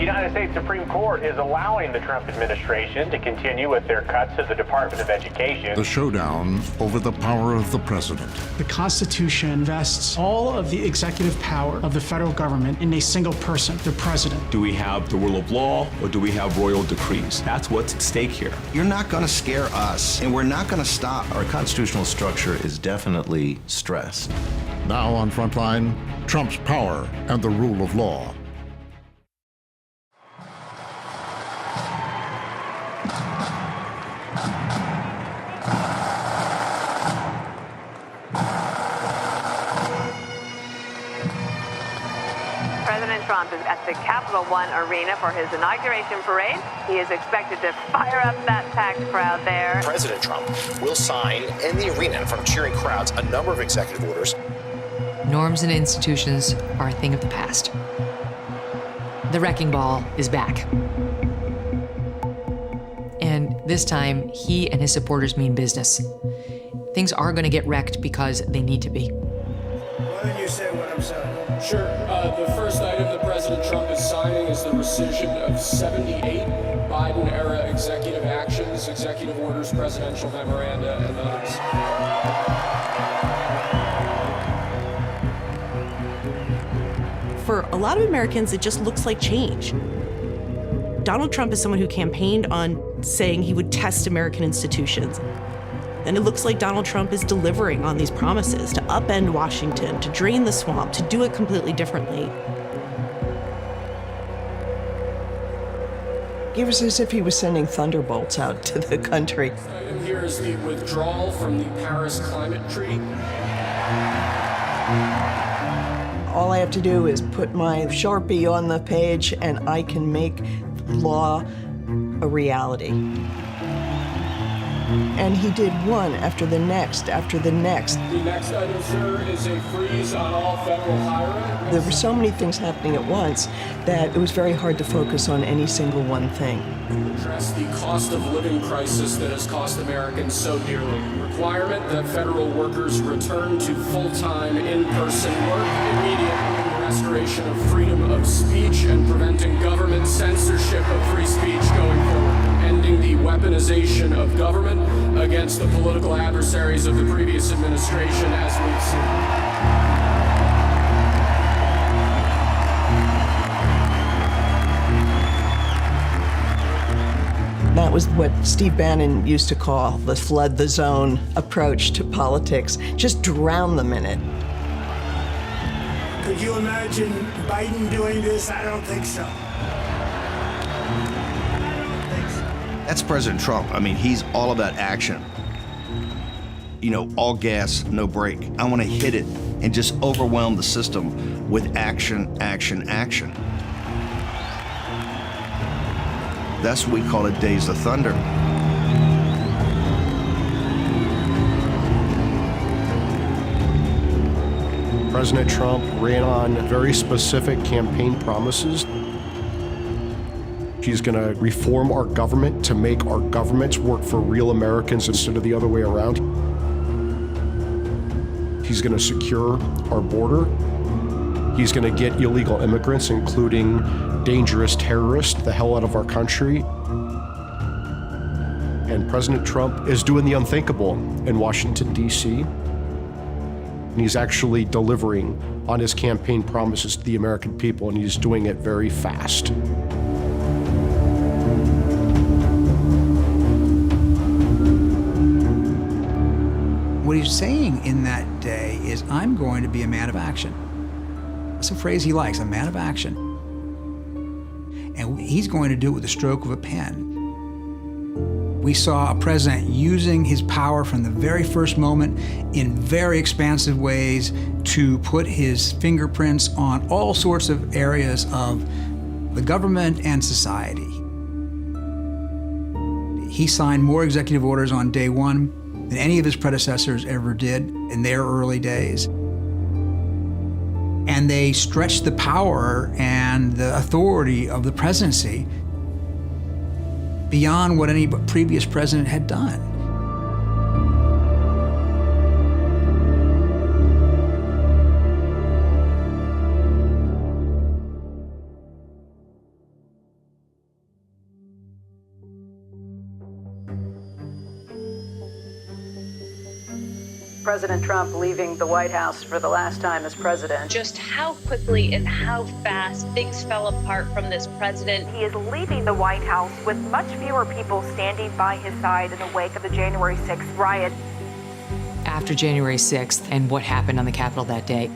United States Supreme Court is allowing the Trump administration to continue with their cuts to the Department of Education. The showdown over the power of the president. The Constitution vests all of the executive power of the federal government in a single person, the president. Do we have the rule of law or do we have royal decrees? That's what's at stake here. You're not going to scare us, and we're not going to stop. Our constitutional structure is definitely stressed. Now on Frontline, Trump's power and the rule of law. President Trump is at the Capital One Arena for his inauguration parade. He is expected to fire up that packed crowd there. President Trump will sign in the arena in front of cheering crowds a number of executive orders. Norms and institutions are a thing of the past. The wrecking ball is back. And this time, he and his supporters mean business. Things are going to get wrecked because they need to be. Why don't you say what I'm saying? Sure. The first item that President Trump is signing is the rescission of 78 Biden-era executive actions, executive orders, presidential memoranda, and others. For a lot of Americans, it just looks like change. Donald Trump is someone who campaigned on saying he would test American institutions. And it looks like Donald Trump is delivering on these promises to upend Washington, to drain the swamp, to do it completely differently. It was as if he was sending thunderbolts out to the country. This item here is the withdrawal from the Paris Climate Treaty. All I have to do is put my Sharpie on the page and I can make law a reality. And he did one after the next, after the next. The next item, sir, is a freeze on all federal hiring. There were so many things happening at once that it was very hard to focus on any single one thing. To address the cost of living crisis that has cost Americans so dearly. Requirement that federal workers return to full-time, in-person work immediately. Restoration of freedom of speech and preventing government censorship of free speech going forward. Ending the weaponization of government against the political adversaries of the previous administration, as we've seen. That was what Steve Bannon used to call the flood the zone approach to politics. Just drown them in it. Could you imagine Biden doing this? I don't think so. That's President Trump. I mean, he's all about action. You know, all gas, no brake. I want to hit it and just overwhelm the system with action, action, action. That's what we call it, Days of Thunder. President Trump ran on very specific campaign promises. He's going to reform our government to make our governments work for real Americans instead of the other way around. He's going to secure our border. He's going to get illegal immigrants, including dangerous terrorists, the hell out of our country. And President Trump is doing the unthinkable in Washington, D.C. And he's actually delivering on his campaign promises to the American people, and he's doing it very fast. What he's saying in that day is, I'm going to be a man of action. That's a phrase he likes, a man of action. And he's going to do it with the stroke of a pen. We saw a president using his power from the very first moment in very expansive ways to put his fingerprints on all sorts of areas of the government and society. He signed more executive orders on day one than any of his predecessors ever did in their early days. And they stretched the power and the authority of the presidency beyond what any previous president had done. President Trump leaving the White House for the last time as president. Just how quickly and how fast things fell apart from this president. He is leaving the White House with much fewer people standing by his side in the wake of the January 6th riot. After January 6th and what happened on the Capitol that day,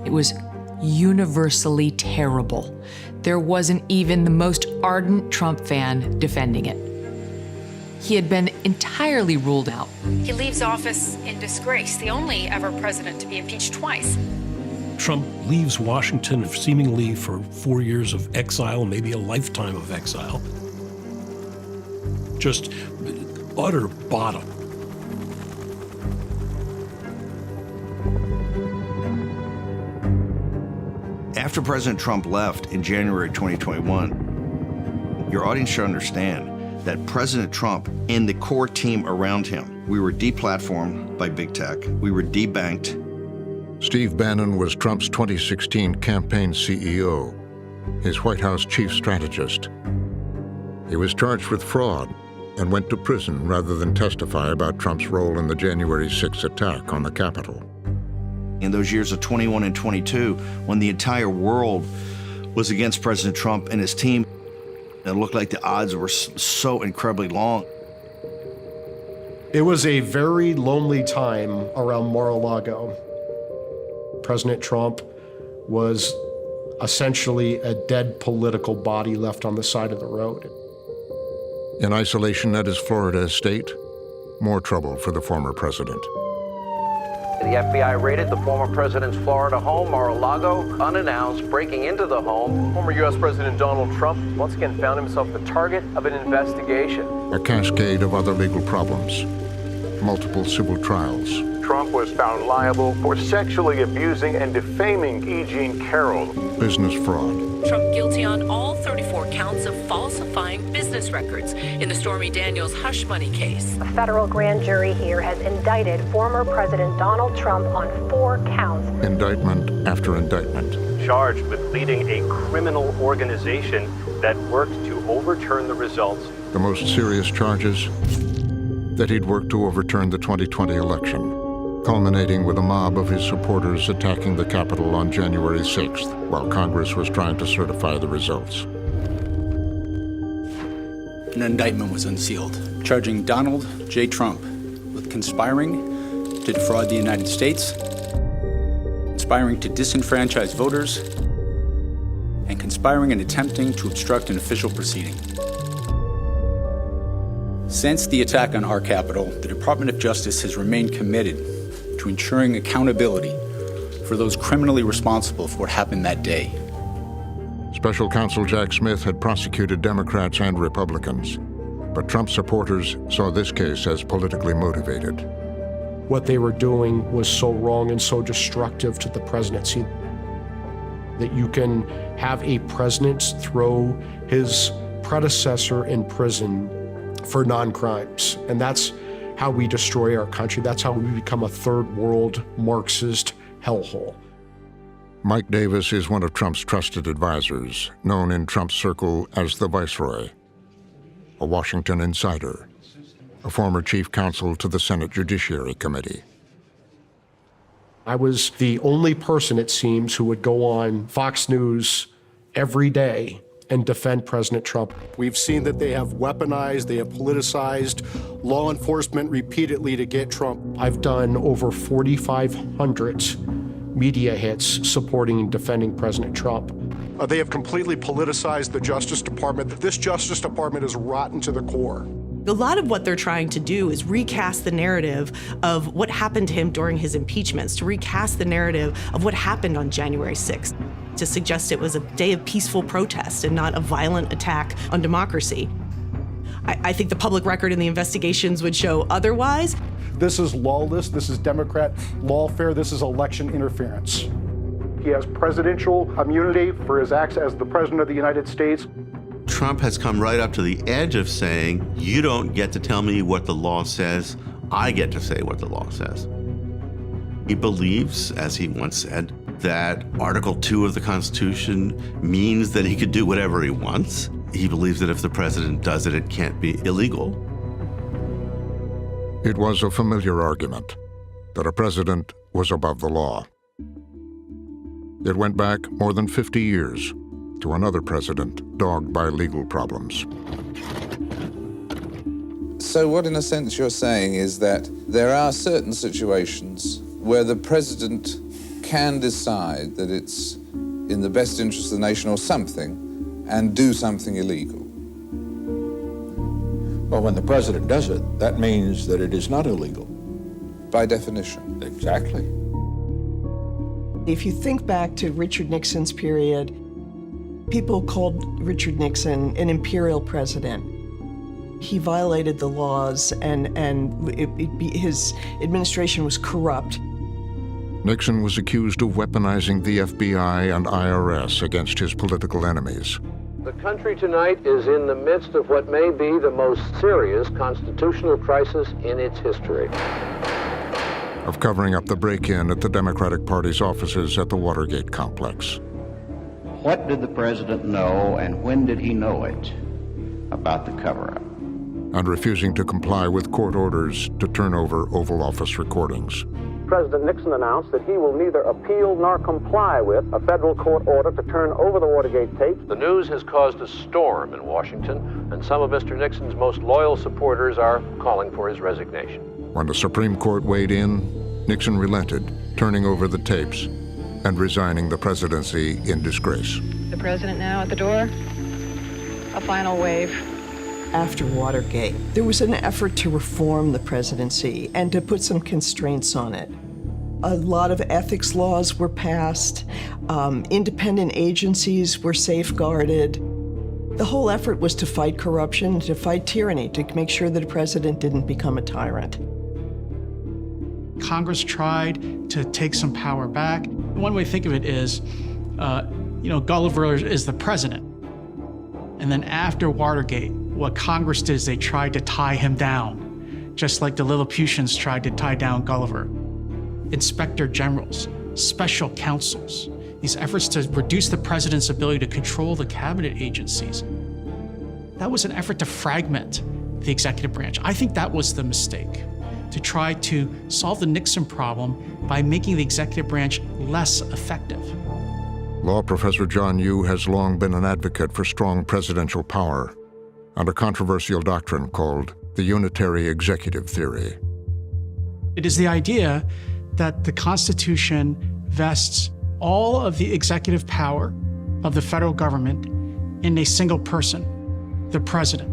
it was universally terrible. There wasn't even the most ardent Trump fan defending it. He had been entirely ruled out. He leaves office in disgrace, the only ever president to be impeached twice. Trump leaves Washington seemingly for 4 years of exile, maybe a lifetime of exile. Just utter bottom. After President Trump left in January 2021, your audience should understand that President Trump and the core team around him, we were deplatformed by big tech, we were debanked. Steve Bannon was Trump's 2016 campaign CEO, his White House chief strategist. He was charged with fraud and went to prison rather than testify about Trump's role in the January 6th attack on the Capitol. In those years of 21 and 22, when the entire world was against President Trump and his team, it looked like the odds were so incredibly long. It was a very lonely time around Mar-a-Lago. President Trump was essentially a dead political body left on the side of the road. In isolation at his Florida estate, more trouble for the former president. The FBI raided the former president's Florida home, Mar-a-Lago, unannounced, breaking into the home. Former U.S. President Donald Trump once again found himself the target of an investigation. A cascade of other legal problems, multiple civil trials. Trump was found liable for sexually abusing and defaming E. Jean Carroll. Business fraud. Trump guilty on all 34 counts of falsifying business records in the Stormy Daniels hush money case. A federal grand jury here has indicted former President Donald Trump on 4 counts. Indictment after indictment. Charged with leading a criminal organization that worked to overturn the results. The most serious charges? That he'd worked to overturn the 2020 election, culminating with a mob of his supporters attacking the Capitol on January 6th, while Congress was trying to certify the results. An indictment was unsealed, charging Donald J. Trump with conspiring to defraud the United States, conspiring to disenfranchise voters, and conspiring and attempting to obstruct an official proceeding. Since the attack on our Capitol, the Department of Justice has remained committed to ensuring accountability for those criminally responsible for what happened that day. Special counsel Jack Smith had prosecuted Democrats and Republicans, but Trump supporters saw this case as politically motivated. What they were doing was so wrong and so destructive to the presidency that you can have a president throw his predecessor in prison for non-crimes. And that's how we destroy our country. That's how we become a third world Marxist hellhole. Mike Davis is one of Trump's trusted advisors, known in Trump's circle as the Viceroy, a Washington insider, a former chief counsel to the Senate Judiciary Committee. I was the only person, it seems, who would go on Fox News every day and defend President Trump. We've seen that they have weaponized, they have politicized law enforcement repeatedly to get Trump. I've done over 4,500 media hits supporting and defending President Trump. They have completely politicized the Justice Department. This Justice Department is rotten to the core. A lot of what they're trying to do is recast the narrative of what happened to him during his impeachments, to recast the narrative of what happened on January 6th, to suggest it was a day of peaceful protest and not a violent attack on democracy. I think the public record and the investigations would show otherwise. This is lawless, this is Democrat lawfare, this is election interference. He has presidential immunity for his acts as the President of the United States. Trump has come right up to the edge of saying, you don't get to tell me what the law says, I get to say what the law says. He believes, as he once said, that Article 2 of the Constitution means that he could do whatever he wants. He believes that if the president does it, it can't be illegal. It was a familiar argument. that a president was above the law. It went back more than 50 years to another president dogged by legal problems. So what, in a sense, you're saying is that there are certain situations where the president can decide that it's in the best interest of the nation or something and do something illegal. Well, when the president does it, that means that it is not illegal. By definition. Exactly. If you think back to Richard Nixon's period, people called Richard Nixon an imperial president. He violated the laws and his administration was corrupt. Nixon was accused of weaponizing the FBI and IRS against his political enemies. The country tonight is in the midst of what may be the most serious constitutional crisis in its history. Of covering up the break-in at the Democratic Party's offices at the Watergate complex. What did the president know and when did he know it about the cover-up? And refusing to comply with court orders to turn over Oval Office recordings. President Nixon announced that he will neither appeal nor comply with a federal court order to turn over the Watergate tapes. The news has caused a storm in Washington, and some of Mr. Nixon's most loyal supporters are calling for his resignation. When the Supreme Court weighed in, Nixon relented, turning over the tapes and resigning the presidency in disgrace. The president now at the door. A final wave. After Watergate, there was an effort to reform the presidency and to put some constraints on it. A lot of ethics laws were passed, independent agencies were safeguarded. The whole effort was to fight corruption, to fight tyranny, to make sure that a president didn't become a tyrant. Congress tried to take some power back. One way to think of it is, Gulliver is the president. And then after Watergate, what Congress did is they tried to tie him down, just like the Lilliputians tried to tie down Gulliver. Inspector generals, special counsels, these efforts to reduce the president's ability to control the cabinet agencies. That was an effort to fragment the executive branch. I think that was the mistake, to try to solve the Nixon problem by making the executive branch less effective. Law professor John Yoo has long been an advocate for strong presidential power and a controversial doctrine called the unitary executive theory. It is the idea that the Constitution vests all of the executive power of the federal government in a single person, the president.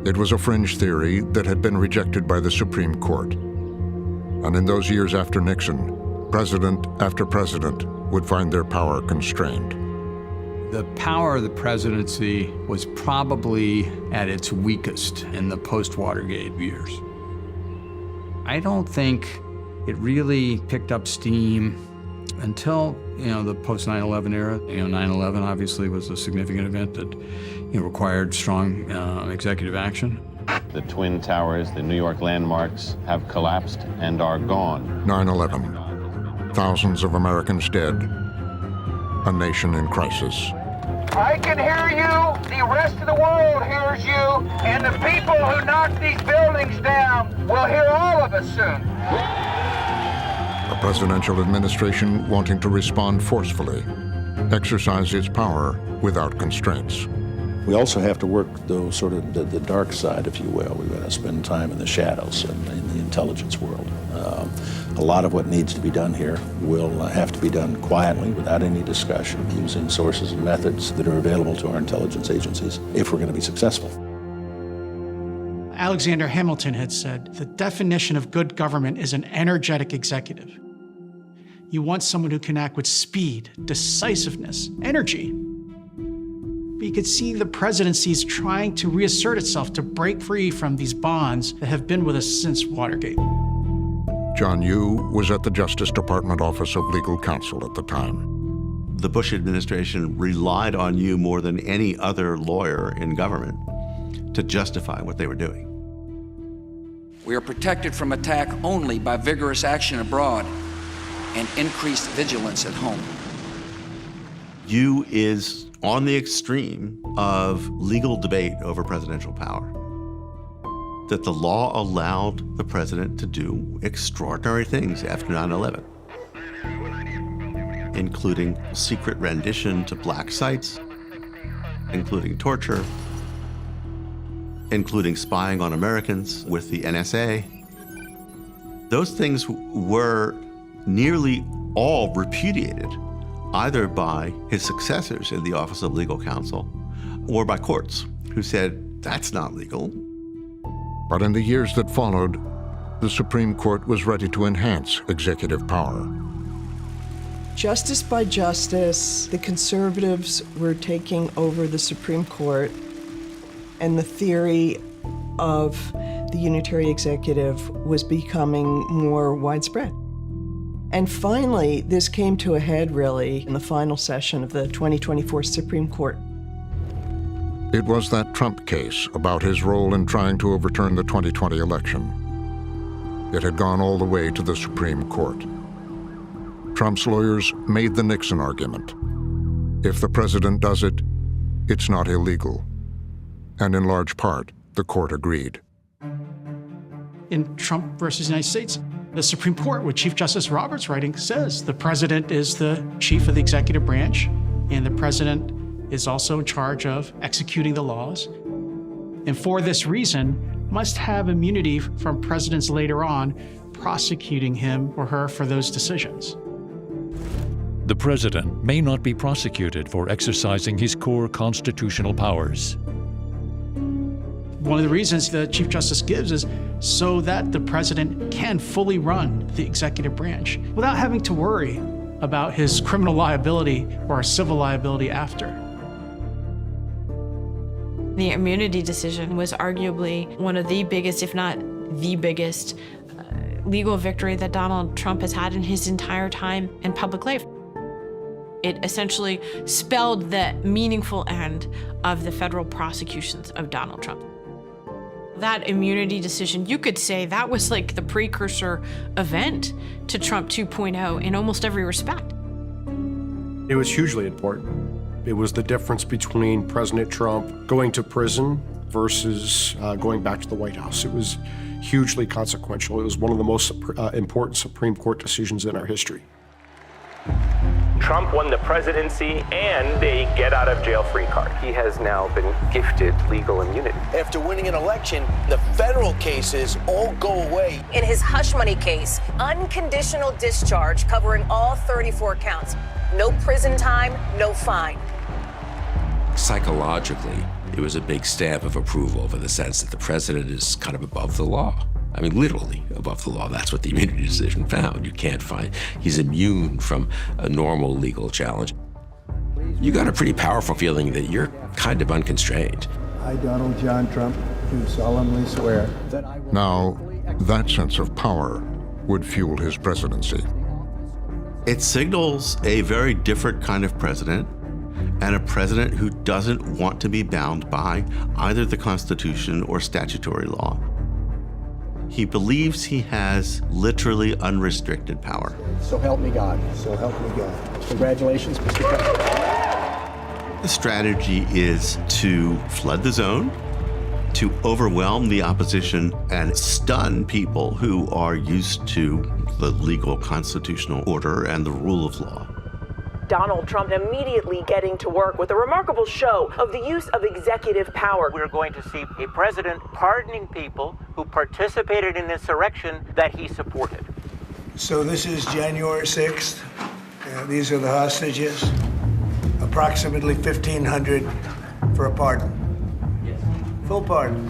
It was a fringe theory that had been rejected by the Supreme Court. And in those years after Nixon, president after president would find their power constrained. The power of the presidency was probably at its weakest in the post-Watergate years. I don't think it really picked up steam until, the post-9/11 era. 9/11 obviously was a significant event that, required strong executive action. The Twin Towers, the New York landmarks have collapsed and are gone. 9/11. Thousands of Americans dead. A nation in crisis. I can hear you, the rest of the world hears you, and the people who knocked these buildings down will hear all of us soon. A presidential administration wanting to respond forcefully, exercise its power without constraints. We also have to work, though, sort of the dark side, if you will. We've got to spend time in the shadows and in the intelligence world. A lot of what needs to be done here will have to be done quietly, without any discussion, using sources and methods that are available to our intelligence agencies if we're going to be successful. Alexander Hamilton had said, the definition of good government is an energetic executive. You want someone who can act with speed, decisiveness, energy. But you could see the presidency is trying to reassert itself, to break free from these bonds that have been with us since Watergate. John Yoo was at the Justice Department Office of Legal Counsel at the time. The Bush administration relied on you more than any other lawyer in government to justify what they were doing. We are protected from attack only by vigorous action abroad and increased vigilance at home. You is on the extreme of legal debate over presidential power. that the law allowed the president to do extraordinary things after 9/11, including secret rendition to black sites, including torture, including spying on Americans with the NSA. Those things were nearly all repudiated, either by his successors in the Office of Legal Counsel or by courts, who said, that's not legal. But in the years that followed, the Supreme Court was ready to enhance executive power. Justice by justice, the conservatives were taking over the Supreme Court, and the theory of the unitary executive was becoming more widespread. And finally, this came to a head, really, in the final session of the 2024 Supreme Court. It was that Trump case about his role in trying to overturn the 2020 election. It had gone all the way to the Supreme Court. Trump's lawyers made the Nixon argument. If the president does it, it's not illegal. And in large part, the court agreed. In Trump versus United States, the Supreme Court, with Chief Justice Roberts writing, says the president is the chief of the executive branch, and the president is also in charge of executing the laws. And for this reason, must have immunity from presidents later on prosecuting him or her for those decisions. The president may not be prosecuted for exercising his core constitutional powers. One of the reasons the Chief Justice gives is so that the president can fully run the executive branch without having to worry about his criminal liability or civil liability after. The immunity decision was arguably one of the biggest, if not the biggest, legal victory that Donald Trump has had in his entire time in public life. It essentially spelled the meaningful end of the federal prosecutions of Donald Trump. That immunity decision, you could say that was like the precursor event to Trump 2.0 in almost every respect. It was hugely important. It was the difference between President Trump going to prison versus going back to the White House. It was hugely consequential. It was one of the most important Supreme Court decisions in our history. Trump won the presidency and a get-out-of-jail-free card. He has now been gifted legal immunity. After winning an election, the federal cases all go away. In his hush money case, unconditional discharge covering all 34 counts. No prison time, no fine. Psychologically, it was a big stamp of approval for the sense that the president is kind of above the law. I mean, literally above the law. That's what the immunity decision found. You can't find, he's immune from a normal legal challenge. You got a pretty powerful feeling that you're kind of unconstrained. I, Donald John Trump, do solemnly swear that I will... Now, that sense of power would fuel his presidency. It signals a very different kind of president, and a president who doesn't want to be bound by either the Constitution or statutory law. He believes he has literally unrestricted power. So help me God. So help me God. Congratulations, Mr. President. The strategy is to flood the zone, to overwhelm the opposition and stun people who are used to the legal constitutional order and the rule of law. Donald Trump immediately getting to work with a remarkable show of the use of executive power. We're going to see a president pardoning people who participated in insurrection that he supported. So this is January 6th. These are the hostages. Approximately 1,500 for a pardon. Yes. Full pardon.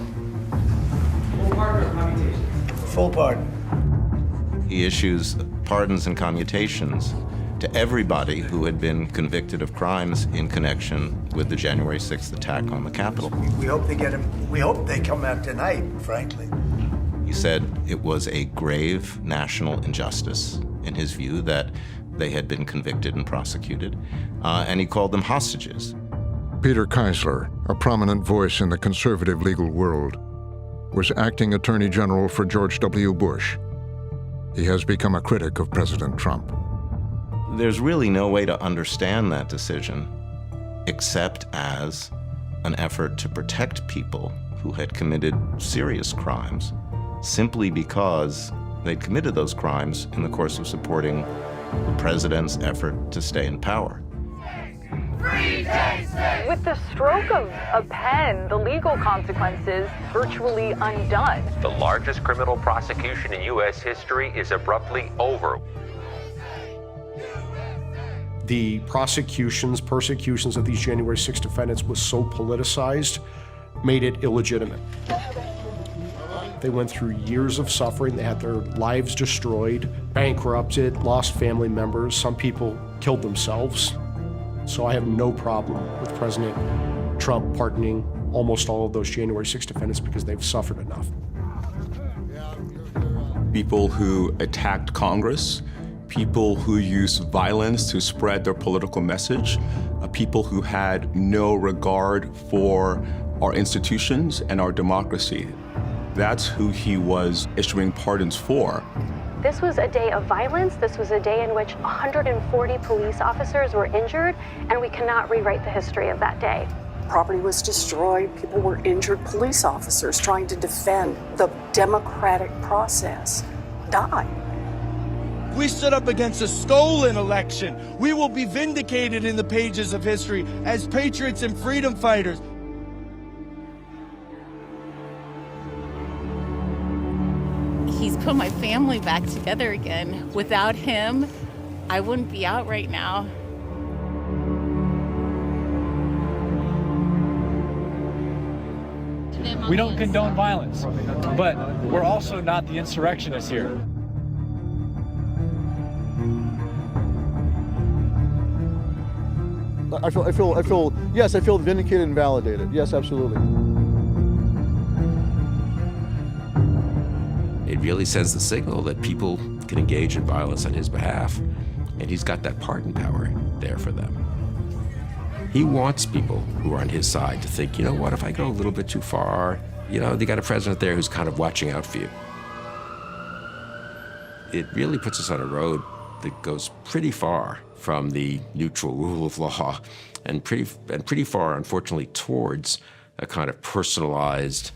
Full pardon or commutation? Full pardon. He issues pardons and commutations to everybody who had been convicted of crimes in connection with the January 6th attack on the Capitol. We hope they get him. We hope they come out tonight, frankly. He said it was a grave national injustice, in his view, that they had been convicted and prosecuted, and he called them hostages. Peter Keisler, a prominent voice in the conservative legal world, was acting Attorney General for George W. Bush. He has become a critic of President Trump. There's really no way to understand that decision except as an effort to protect people who had committed serious crimes simply because they'd committed those crimes in the course of supporting the president's effort to stay in power. With the stroke of a pen, the legal consequences virtually undone. The largest criminal prosecution in U.S. history is abruptly over. The persecutions of these January 6 defendants was so politicized, made it illegitimate. They went through years of suffering. They had their lives destroyed, bankrupted, lost family members. Some people killed themselves. So I have no problem with President Trump pardoning almost all of those January 6 defendants because they've suffered enough. People who attacked Congress, people who used violence to spread their political message, people who had no regard for our institutions and our democracy. That's who he was issuing pardons for. This was a day of violence. This was a day in which 140 police officers were injured, and we cannot rewrite the history of that day. Property was destroyed, people were injured, police officers trying to defend the democratic process died. We stood up against a stolen election. We will be vindicated in the pages of history as patriots and freedom fighters. He's put my family back together again. Without him, I wouldn't be out right now. We don't condone violence, but we're also not the insurrectionists here. I feel vindicated and validated. Yes, absolutely. It really sends the signal that people can engage in violence on his behalf, and he's got that pardon power there for them. He wants people who are on his side to think, you know what, if I go a little bit too far, you know, they got a president there who's kind of watching out for you. It really puts us on a road that goes pretty far from the neutral rule of law and pretty far, unfortunately, towards a kind of personalized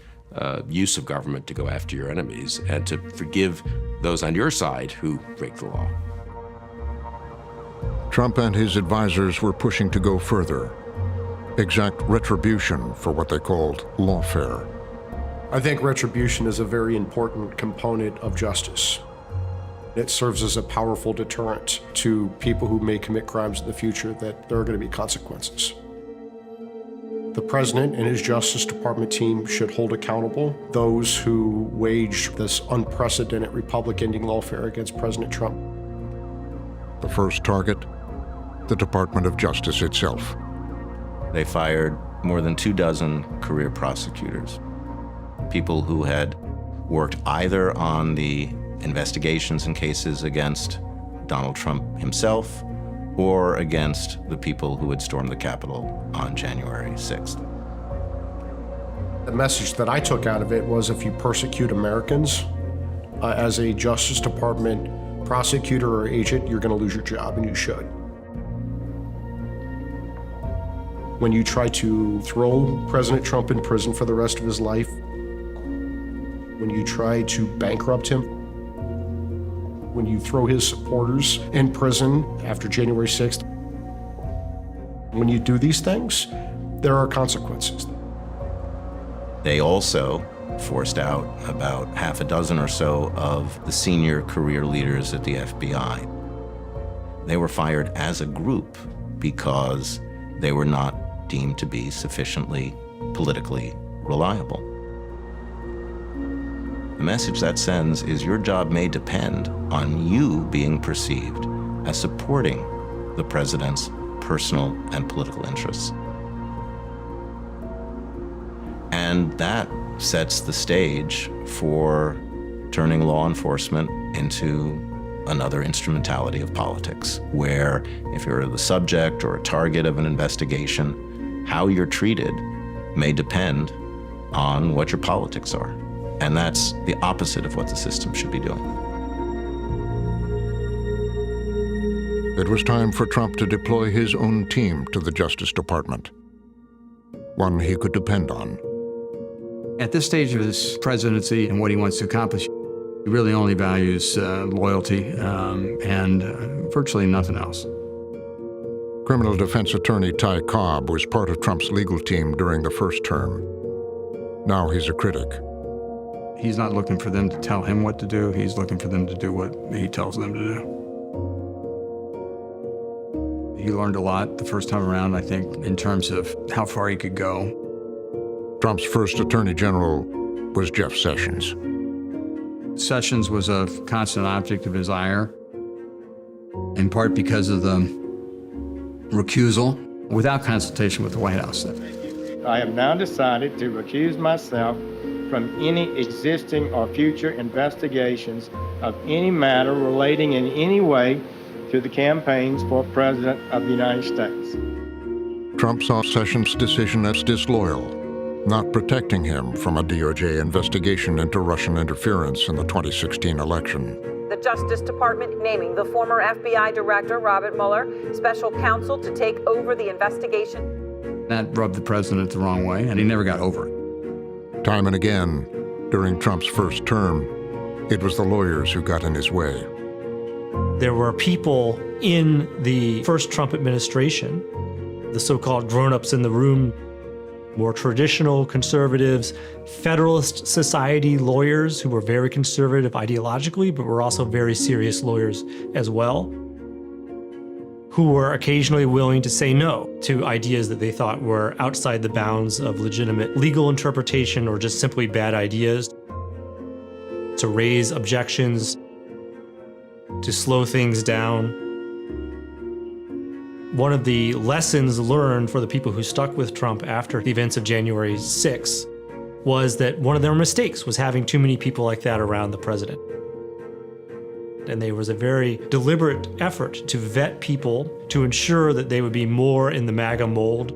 use of government to go after your enemies and to forgive those on your side who break the law. Trump and his advisors were pushing to go further, exact retribution for what they called lawfare. I think retribution is a very important component of justice. It serves as a powerful deterrent to people who may commit crimes in the future, that there are going to be consequences. The president and his Justice Department team should hold accountable those who waged this unprecedented Republic-ending lawfare against President Trump. The first target, the Department of Justice itself. They fired more than 24 career prosecutors, people who had worked either on the investigations and cases against Donald Trump himself or against the people who had stormed the Capitol on January 6th. The message that I took out of it was, if you persecute Americans as a Justice Department prosecutor or agent, you're going to lose your job, and you should. When you try to throw President Trump in prison for the rest of his life, when you try to bankrupt him, when you throw his supporters in prison after January 6th, when you do these things, there are consequences. They also forced out about half a dozen or so of the senior career leaders at the FBI. They were fired as a group because they were not deemed to be sufficiently politically reliable. The message that sends is your job may depend on you being perceived as supporting the president's personal and political interests. And that sets the stage for turning law enforcement into another instrumentality of politics, where if you're the subject or a target of an investigation, how you're treated may depend on what your politics are. And that's the opposite of what the system should be doing. It was time for Trump to deploy his own team to the Justice Department, one he could depend on. At this stage of his presidency and what he wants to accomplish, he really only values loyalty and virtually nothing else. Criminal defense attorney Ty Cobb was part of Trump's legal team during the first term. Now he's a critic. He's not looking for them to tell him what to do. He's looking for them to do what he tells them to do. He learned a lot the first time around, I think, in terms of how far he could go. Trump's first attorney general was Jeff Sessions. Sessions was a constant object of his ire, in part because of the recusal without consultation with the White House. I have now decided to recuse myself from any existing or future investigations of any matter relating in any way to the campaigns for President of the United States. Trump saw Sessions' decision as disloyal, not protecting him from a DOJ investigation into Russian interference in the 2016 election. The Justice Department naming the former FBI Director Robert Mueller special counsel to take over the investigation. That rubbed the president the wrong way, and he never got over it. Time and again, during Trump's first term, it was the lawyers who got in his way. There were people in the first Trump administration, the so-called grown-ups in the room, more traditional conservatives, Federalist Society lawyers who were very conservative ideologically, but were also very serious lawyers as well, who were occasionally willing to say no to ideas that they thought were outside the bounds of legitimate legal interpretation or just simply bad ideas, to raise objections, to slow things down. One of the lessons learned for the people who stuck with Trump after the events of January 6th was that one of their mistakes was having too many people like that around the president. And there was a very deliberate effort to vet people to ensure that they would be more in the MAGA mold,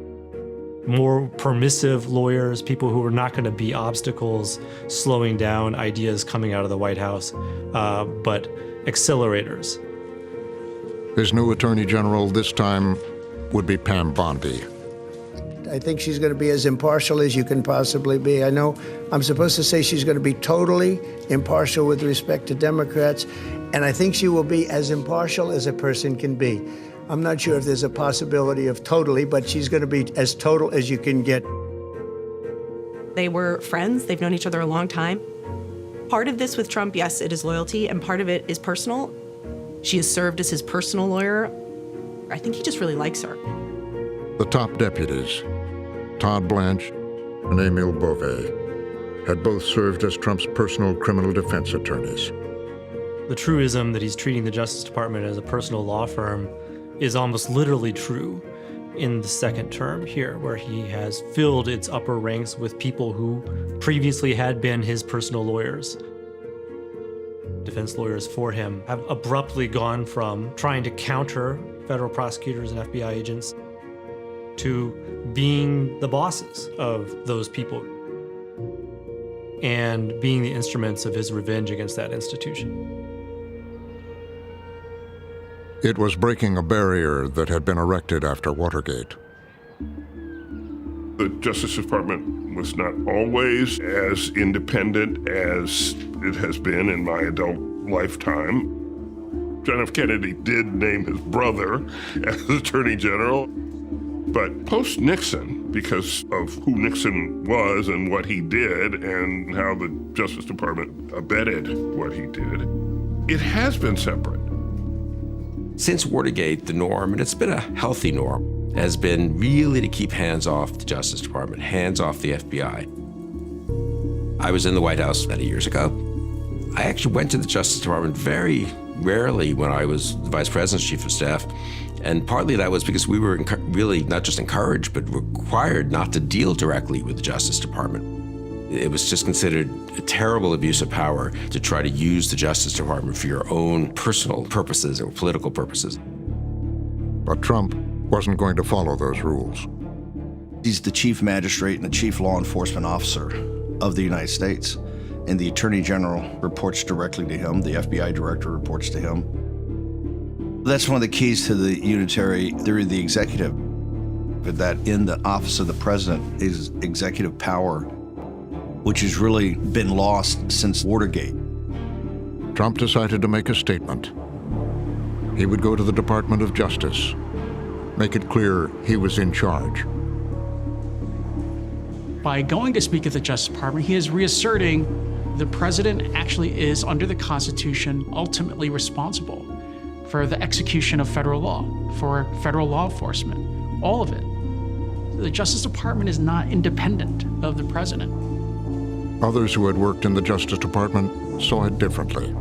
more permissive lawyers, people who were not going to be obstacles slowing down ideas coming out of the White House, but accelerators. His new attorney general this time would be Pam Bondi. I think she's going to be as impartial as you can possibly be. I know I'm supposed to say she's going to be totally impartial with respect to Democrats, and I think she will be as impartial as a person can be. I'm not sure if there's a possibility of totally, but she's going to be as total as you can get. They were friends. They've known each other a long time. Part of this with Trump, yes, it is loyalty, and part of it is personal. She has served as his personal lawyer. I think he just really likes her. The top deputies, Todd Blanche and Emile Beauvais, had both served as Trump's personal criminal defense attorneys. The truism that he's treating the Justice Department as a personal law firm is almost literally true in the second term here, where he has filled its upper ranks with people who previously had been his personal lawyers. Defense lawyers for him have abruptly gone from trying to counter federal prosecutors and FBI agents to being the bosses of those people and being the instruments of his revenge against that institution. It was breaking a barrier that had been erected after Watergate. The Justice Department was not always as independent as it has been in my adult lifetime. John F. Kennedy did name his brother as Attorney General, but post-Nixon, because of who Nixon was and what he did and how the Justice Department abetted what he did, it has been separate. Since Watergate, the norm, and it's been a healthy norm, has been really to keep hands off the Justice Department, hands off the FBI. I was in the White House many years ago. I actually went to the Justice Department very rarely when I was the Vice President's Chief of Staff, and partly that was because we were really not just encouraged, but required not to deal directly with the Justice Department. It was just considered a terrible abuse of power to try to use the Justice Department for your own personal purposes or political purposes. But Trump wasn't going to follow those rules. He's the chief magistrate and the chief law enforcement officer of the United States, and the Attorney General reports directly to him. The FBI director reports to him. That's one of the keys to the unitary theory of the executive, that in the office of the president is executive power which has really been lost since Watergate. Trump decided to make a statement. He would go to the Department of Justice, make it clear he was in charge. By going to speak at the Justice Department, he is reasserting the president actually is, under the Constitution, ultimately responsible for the execution of federal law, for federal law enforcement, all of it. The Justice Department is not independent of the president. Others who had worked in the Justice Department saw it differently.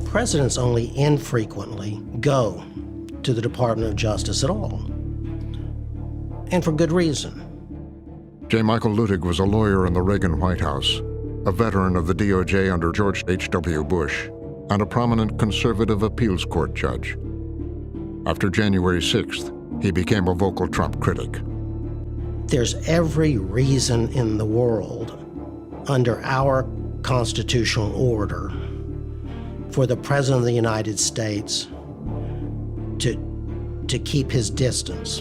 Presidents only infrequently go to the Department of Justice at all, and for good reason. J. Michael Luttig was a lawyer in the Reagan White House, a veteran of the DOJ under George H.W. Bush, and a prominent conservative appeals court judge. After January 6th, he became a vocal Trump critic. There's every reason in the world, under our constitutional order, for the President of the United States to keep his distance.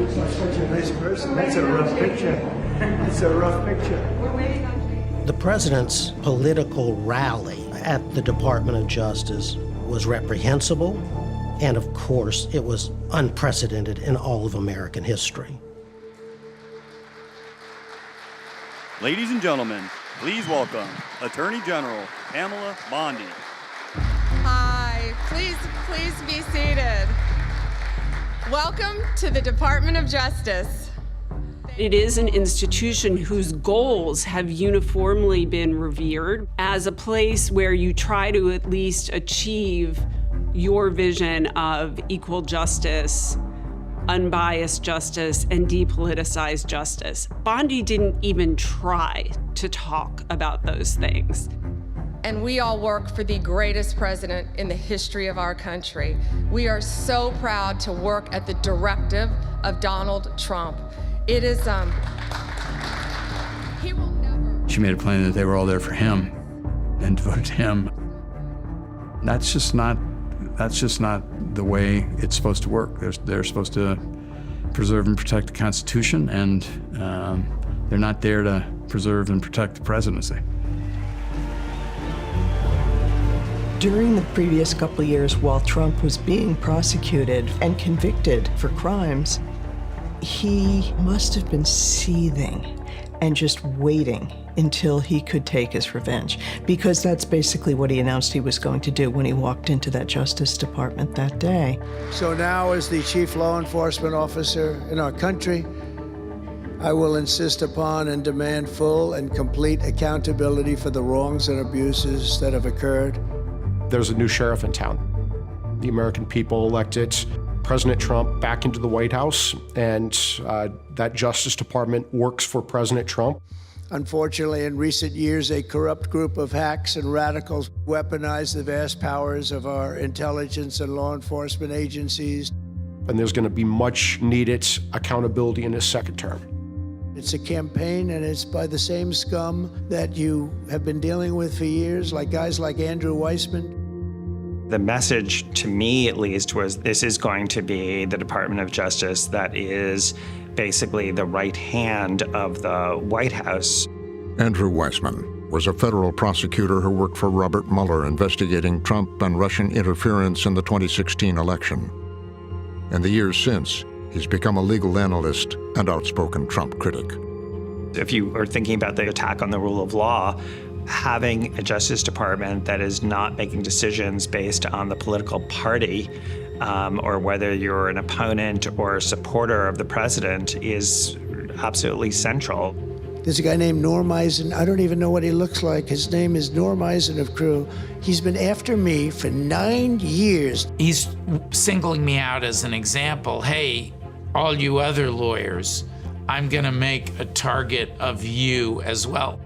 Such a nice person. That's a rough picture. It's a rough picture. The president's political rally at the Department of Justice was reprehensible, and of course, it was unprecedented in all of American history. Ladies and gentlemen, please welcome Attorney General Pamela Bondi. Hi, please be seated. Welcome to the Department of Justice. It is an institution whose goals have uniformly been revered as a place where you try to at least achieve your vision of equal justice, unbiased justice, and depoliticized justice. Bondi didn't even try to talk about those things. And we all work for the greatest president in the history of our country. We are so proud to work at the directive of Donald Trump. It is, he will never. She made it plain that they were all there for him and devoted to him. That's just not the way it's supposed to work. They're supposed to preserve and protect the Constitution, and they're not there to preserve and protect the presidency. During the previous couple of years, while Trump was being prosecuted and convicted for crimes, he must have been seething and just waiting until he could take his revenge, because that's basically what he announced he was going to do when he walked into that Justice Department that day. So now, as the chief law enforcement officer in our country, I will insist upon and demand full and complete accountability for the wrongs and abuses that have occurred. There's a new sheriff in town. The American people elected President Trump back into the White House, and that Justice Department works for President Trump. Unfortunately, in recent years, a corrupt group of hacks and radicals weaponized the vast powers of our intelligence and law enforcement agencies. And there's going to be much needed accountability in his second term. It's a campaign, and it's by the same scum that you have been dealing with for years, like guys like Andrew Weissman. The message, to me at least, was this is going to be the Department of Justice that is basically the right hand of the White House. Andrew Weissman was a federal prosecutor who worked for Robert Mueller investigating Trump and Russian interference in the 2016 election. In the years since, he's become a legal analyst and outspoken Trump critic. If you are thinking about the attack on the rule of law, having a Justice Department that is not making decisions based on the political party or whether you're an opponent or a supporter of the president is absolutely central. There's a guy named Norm Eisen. I don't even know what he looks like. His name is Norm Eisen of Crew. He's been after me for 9 years. He's singling me out as an example. Hey, all you other lawyers, I'm gonna make a target of you as well.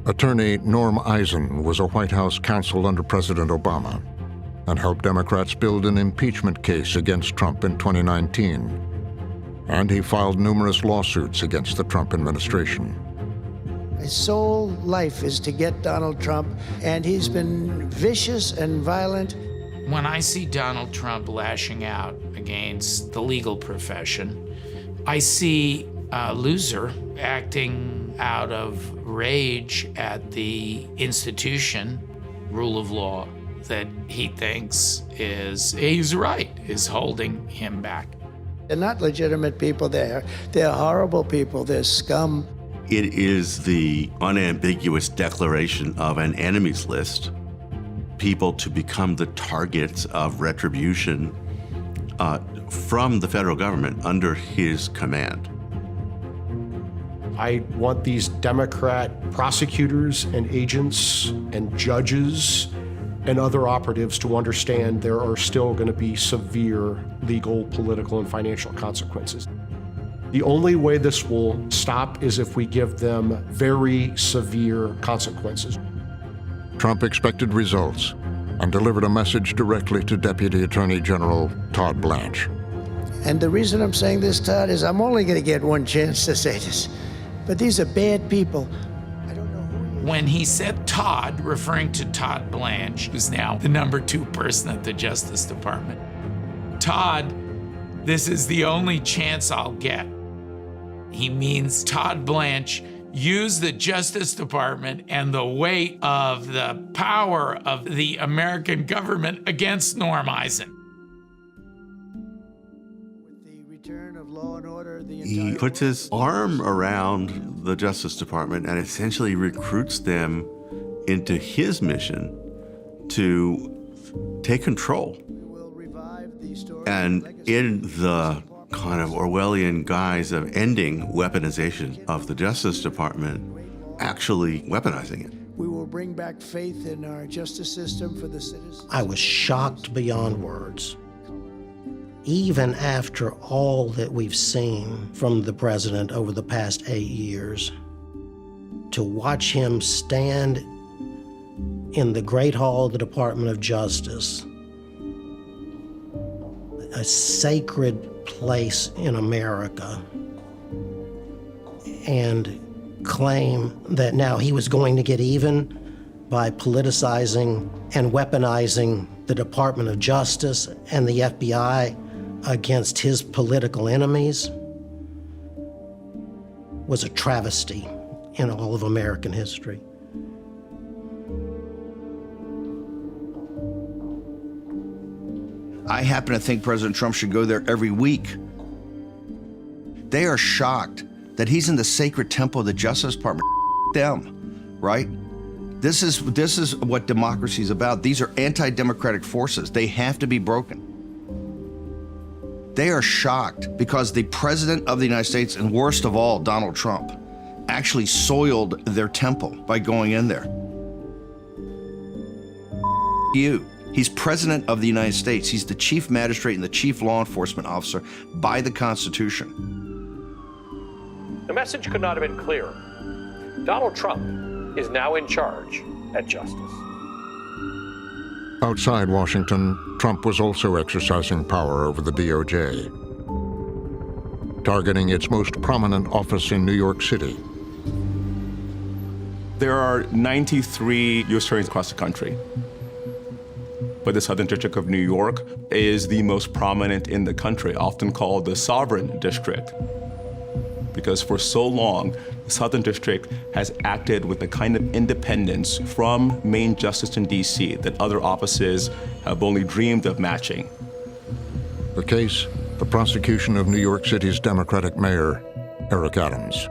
Attorney Norm Eisen was a White House counsel under President Obama and helped Democrats build an impeachment case against Trump in 2019. And he filed numerous lawsuits against the Trump administration. His sole life is to get Donald Trump, and he's been vicious and violent. When I see Donald Trump lashing out against the legal profession, I see a loser acting out of rage at the institution, rule of law, that he thinks he's right, is holding him back. They're not legitimate people. They're horrible people. They're scum. It is the unambiguous declaration of an enemies list, people to become the targets of retribution from the federal government under his command. I want these Democrat prosecutors and agents and judges and other operatives to understand there are still going to be severe legal, political, and financial consequences. The only way this will stop is if we give them very severe consequences. Trump expected results and delivered a message directly to Deputy Attorney General Todd Blanche. And the reason I'm saying this, Todd, is I'm only going to get one chance to say this, but these are bad people. When he said Todd, referring to Todd Blanche, who's now the #2 person at the Justice Department, Todd, this is the only chance I'll get. He means Todd Blanche used the Justice Department and the weight of the power of the American government against Norm Eisen. He puts his arm around the Justice Department and essentially recruits them into his mission to take control. And in the kind of Orwellian guise of ending weaponization of the Justice Department, actually weaponizing it. We will bring back faith in our justice system for the citizens. I was shocked beyond words. Even after all that we've seen from the president over the past 8 years, to watch him stand in the Great Hall of the Department of Justice, a sacred place in America, and claim that now he was going to get even by politicizing and weaponizing the Department of Justice and the FBI against his political enemies was a travesty in all of American history. I happen to think President Trump should go there every week. They are shocked that he's in the sacred temple of the Justice Department. Them, right? This is what democracy is about. These are anti-democratic forces. They have to be broken. They are shocked because the President of the United States, and worst of all, Donald Trump, actually soiled their temple by going in there. You. He's President of the United States. He's the Chief Magistrate and the Chief Law Enforcement Officer by the Constitution. The message could not have been clearer. Donald Trump is now in charge at Justice. Outside Washington, Trump was also exercising power over the DOJ, targeting its most prominent office in New York City. There are 93 U.S. attorneys across the country, but the Southern District of New York is the most prominent in the country, often called the Sovereign District, because for so long, the Southern District has acted with the kind of independence from main justice in D.C. that other offices have only dreamed of matching. The case, the prosecution of New York City's Democratic mayor, Eric Adams.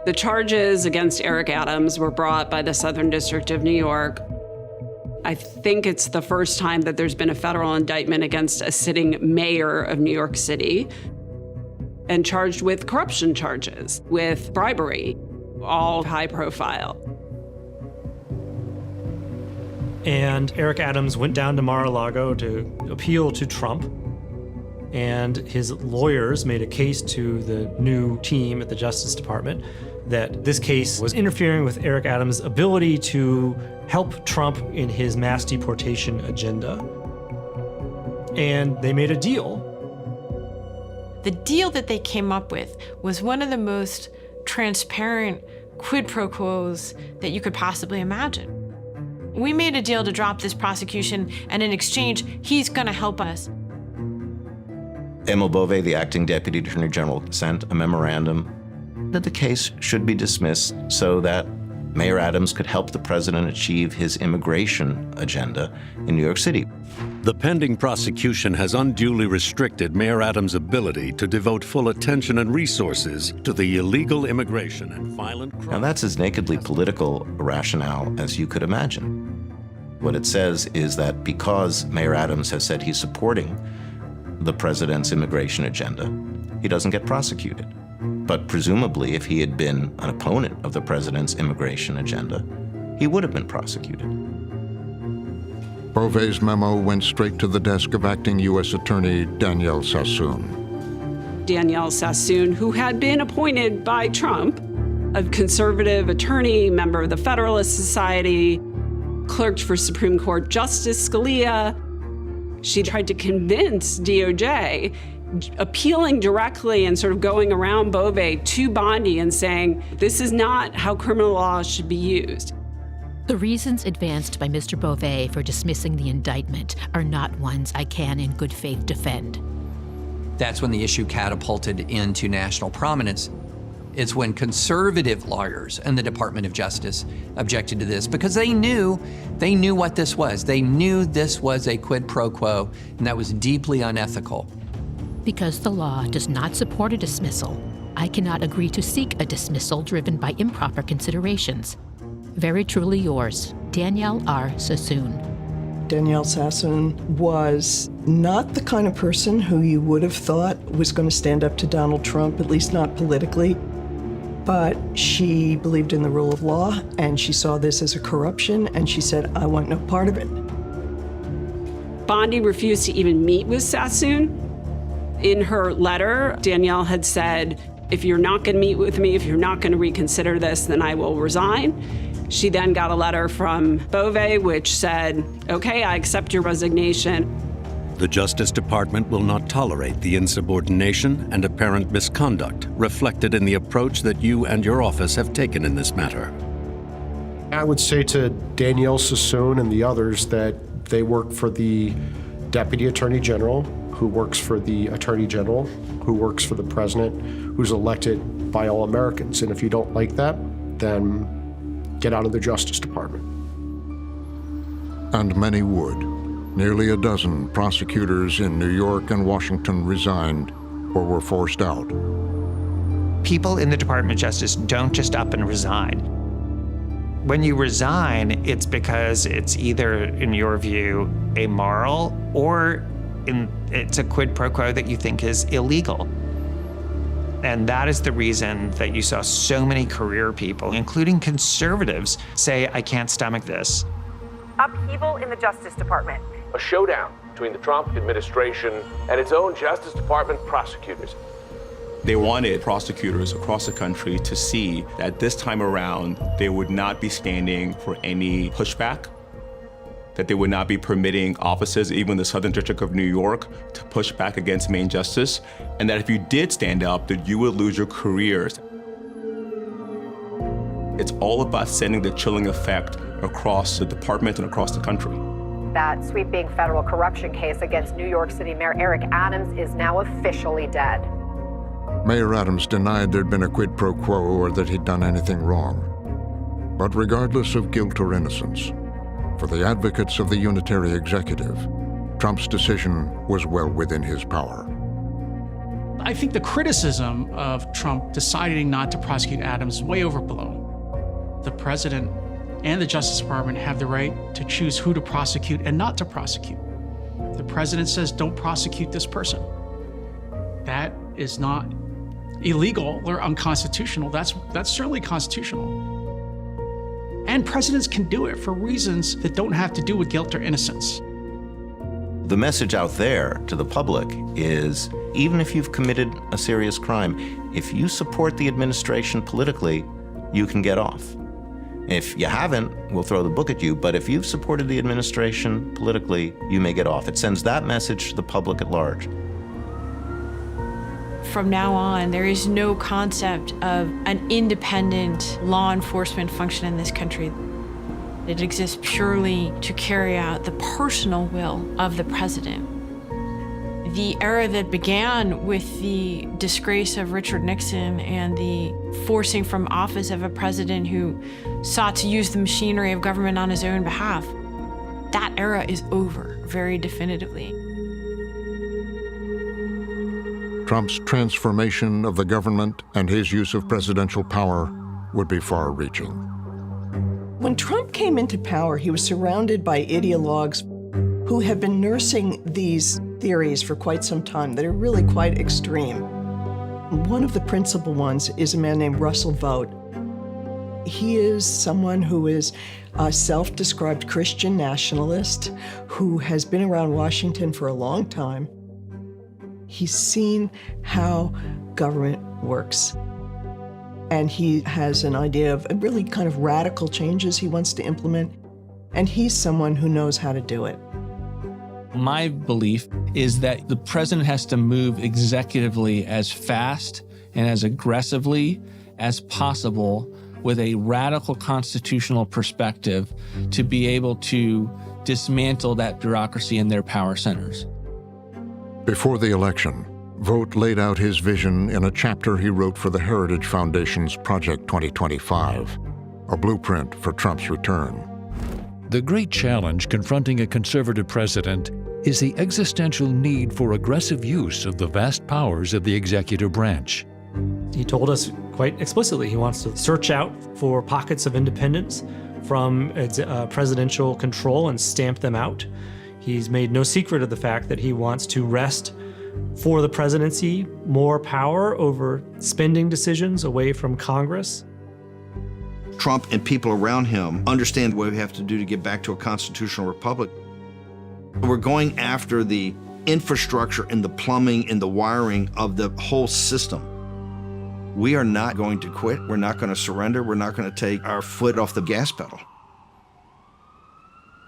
The charges against Eric Adams were brought by the Southern District of New York. I think it's the first time that there's been a federal indictment against a sitting mayor of New York City, and charged with corruption charges, with bribery, all high profile. And Eric Adams went down to Mar-a-Lago to appeal to Trump, and his lawyers made a case to the new team at the Justice Department that this case was interfering with Eric Adams' ability to help Trump in his mass deportation agenda. And they made a deal. The deal that they came up with was one of the most transparent quid pro quos that you could possibly imagine. We made a deal to drop this prosecution, and in exchange, he's gonna help us. Emil Bove, the acting deputy attorney general, sent a memorandum that the case should be dismissed so that Mayor Adams could help the president achieve his immigration agenda in New York City. The pending prosecution has unduly restricted Mayor Adams' ability to devote full attention and resources to the illegal immigration and violent crime. Now that's as nakedly political a rationale as you could imagine. What it says is that because Mayor Adams has said he's supporting the president's immigration agenda, he doesn't get prosecuted. But presumably, if he had been an opponent of the president's immigration agenda, he would have been prosecuted. Bove's memo went straight to the desk of acting U.S. Attorney Danielle Sassoon. Danielle Sassoon, who had been appointed by Trump, a conservative attorney, member of the Federalist Society, clerked for Supreme Court Justice Scalia. She tried to convince DOJ, appealing directly and sort of going around Bove to Bondi and saying, this is not how criminal law should be used. The reasons advanced by Mr. Bove for dismissing the indictment are not ones I can in good faith defend. That's when the issue catapulted into national prominence. It's when conservative lawyers and the Department of Justice objected to this because they knew what this was. They knew this was a quid pro quo, and that was deeply unethical. Because the law does not support a dismissal, I cannot agree to seek a dismissal driven by improper considerations. Very truly yours, Danielle R. Sassoon. Danielle Sassoon was not the kind of person who you would have thought was going to stand up to Donald Trump, at least not politically. But she believed in the rule of law, and she saw this as a corruption, and she said, I want no part of it. Bondi refused to even meet with Sassoon. In her letter, Danielle had said, if you're not going to meet with me, if you're not going to reconsider this, then I will resign. She then got a letter from Bove, which said, okay, I accept your resignation. The Justice Department will not tolerate the insubordination and apparent misconduct reflected in the approach that you and your office have taken in this matter. I would say to Danielle Sassoon and the others that they work for the Deputy Attorney General, who works for the Attorney General, who works for the President, who's elected by all Americans. And if you don't like that, then get out of the Justice Department. And many would. Nearly a dozen prosecutors in New York and Washington resigned or were forced out. People in the Department of Justice don't just up and resign. When you resign, it's because it's either, in your view, amoral or it's a quid pro quo that you think is illegal. And that is the reason that you saw so many career people, including conservatives, say, I can't stomach this. Upheaval in the Justice Department. A showdown between the Trump administration and its own Justice Department prosecutors. They wanted prosecutors across the country to see that this time around, they would not be standing for any pushback, that they would not be permitting offices, even the Southern District of New York, to push back against Main Justice, and that if you did stand up, that you would lose your careers. It's all about sending the chilling effect across the department and across the country. That sweeping federal corruption case against New York City Mayor Eric Adams is now officially dead. Mayor Adams denied there'd been a quid pro quo or that he'd done anything wrong. But regardless of guilt or innocence, for the advocates of the unitary executive, Trump's decision was well within his power. I think the criticism of Trump deciding not to prosecute Adams is way overblown. The president and the Justice Department have the right to choose who to prosecute and not to prosecute. The president says, don't prosecute this person. That is not illegal or unconstitutional. That's certainly constitutional. And presidents can do it for reasons that don't have to do with guilt or innocence. The message out there to the public is, even if you've committed a serious crime, if you support the administration politically, you can get off. If you haven't, we'll throw the book at you, but if you've supported the administration politically, you may get off. It sends that message to the public at large. From now on, there is no concept of an independent law enforcement function in this country. It exists purely to carry out the personal will of the president. The era that began with the disgrace of Richard Nixon and the forcing from office of a president who sought to use the machinery of government on his own behalf, that era is over very definitively. Trump's transformation of the government and his use of presidential power would be far-reaching. When Trump came into power, he was surrounded by ideologues who have been nursing these theories for quite some time that are really quite extreme. One of the principal ones is a man named Russell Vought. He is someone who is a self-described Christian nationalist who has been around Washington for a long time. He's seen how government works. And he has an idea of really kind of radical changes he wants to implement. And he's someone who knows how to do it. My belief is that the president has to move executively as fast and as aggressively as possible with a radical constitutional perspective to be able to dismantle that bureaucracy in their power centers. Before the election, Vought laid out his vision in a chapter he wrote for the Heritage Foundation's Project 2025, a blueprint for Trump's return. The great challenge confronting a conservative president is the existential need for aggressive use of the vast powers of the executive branch. He told us quite explicitly he wants to search out for pockets of independence from presidential control and stamp them out. He's made no secret of the fact that he wants to wrest for the presidency more power over spending decisions away from Congress. Trump and people around him understand what we have to do to get back to a constitutional republic. We're going after the infrastructure and the plumbing and the wiring of the whole system. We are not going to quit. We're not going to surrender. We're not going to take our foot off the gas pedal.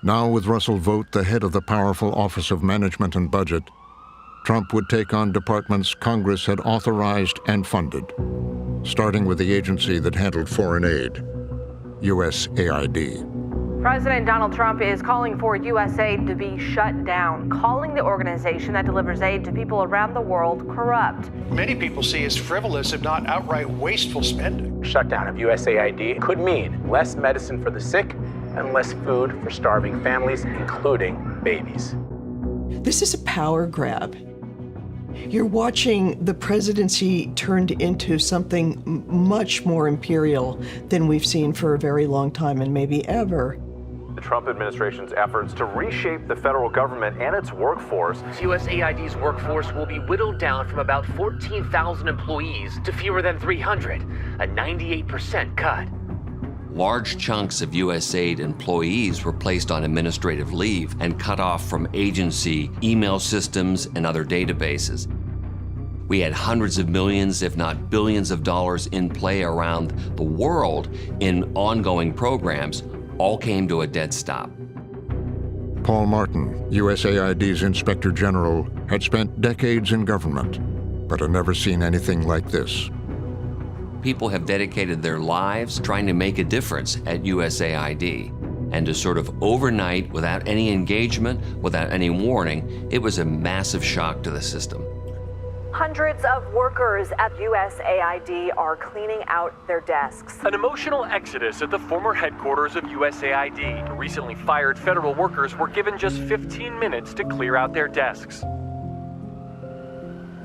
Now, with Russell Vought the head of the powerful Office of Management and Budget, Trump would take on departments Congress had authorized and funded, starting with the agency that handled foreign aid, USAID. President Donald Trump is calling for USAID to be shut down, calling the organization that delivers aid to people around the world corrupt. Many people see as frivolous, if not outright wasteful spending. Shutdown of USAID could mean less medicine for the sick and less food for starving families, including babies. This is a power grab. You're watching the presidency turned into something much more imperial than we've seen for a very long time and maybe ever. The Trump administration's efforts to reshape the federal government and its workforce. USAID's workforce will be whittled down from about 14,000 employees to fewer than 300, a 98% cut. Large chunks of USAID employees were placed on administrative leave and cut off from agency email systems and other databases. We had hundreds of millions, if not billions of dollars in play around the world in ongoing programs, all came to a dead stop. Paul Martin, USAID's Inspector General, had spent decades in government, but had never seen anything like this. People have dedicated their lives trying to make a difference at USAID. And to sort of overnight, without any engagement, without any warning, it was a massive shock to the system. Hundreds of workers at USAID are cleaning out their desks. An emotional exodus at the former headquarters of USAID. Recently fired federal workers were given just 15 minutes to clear out their desks.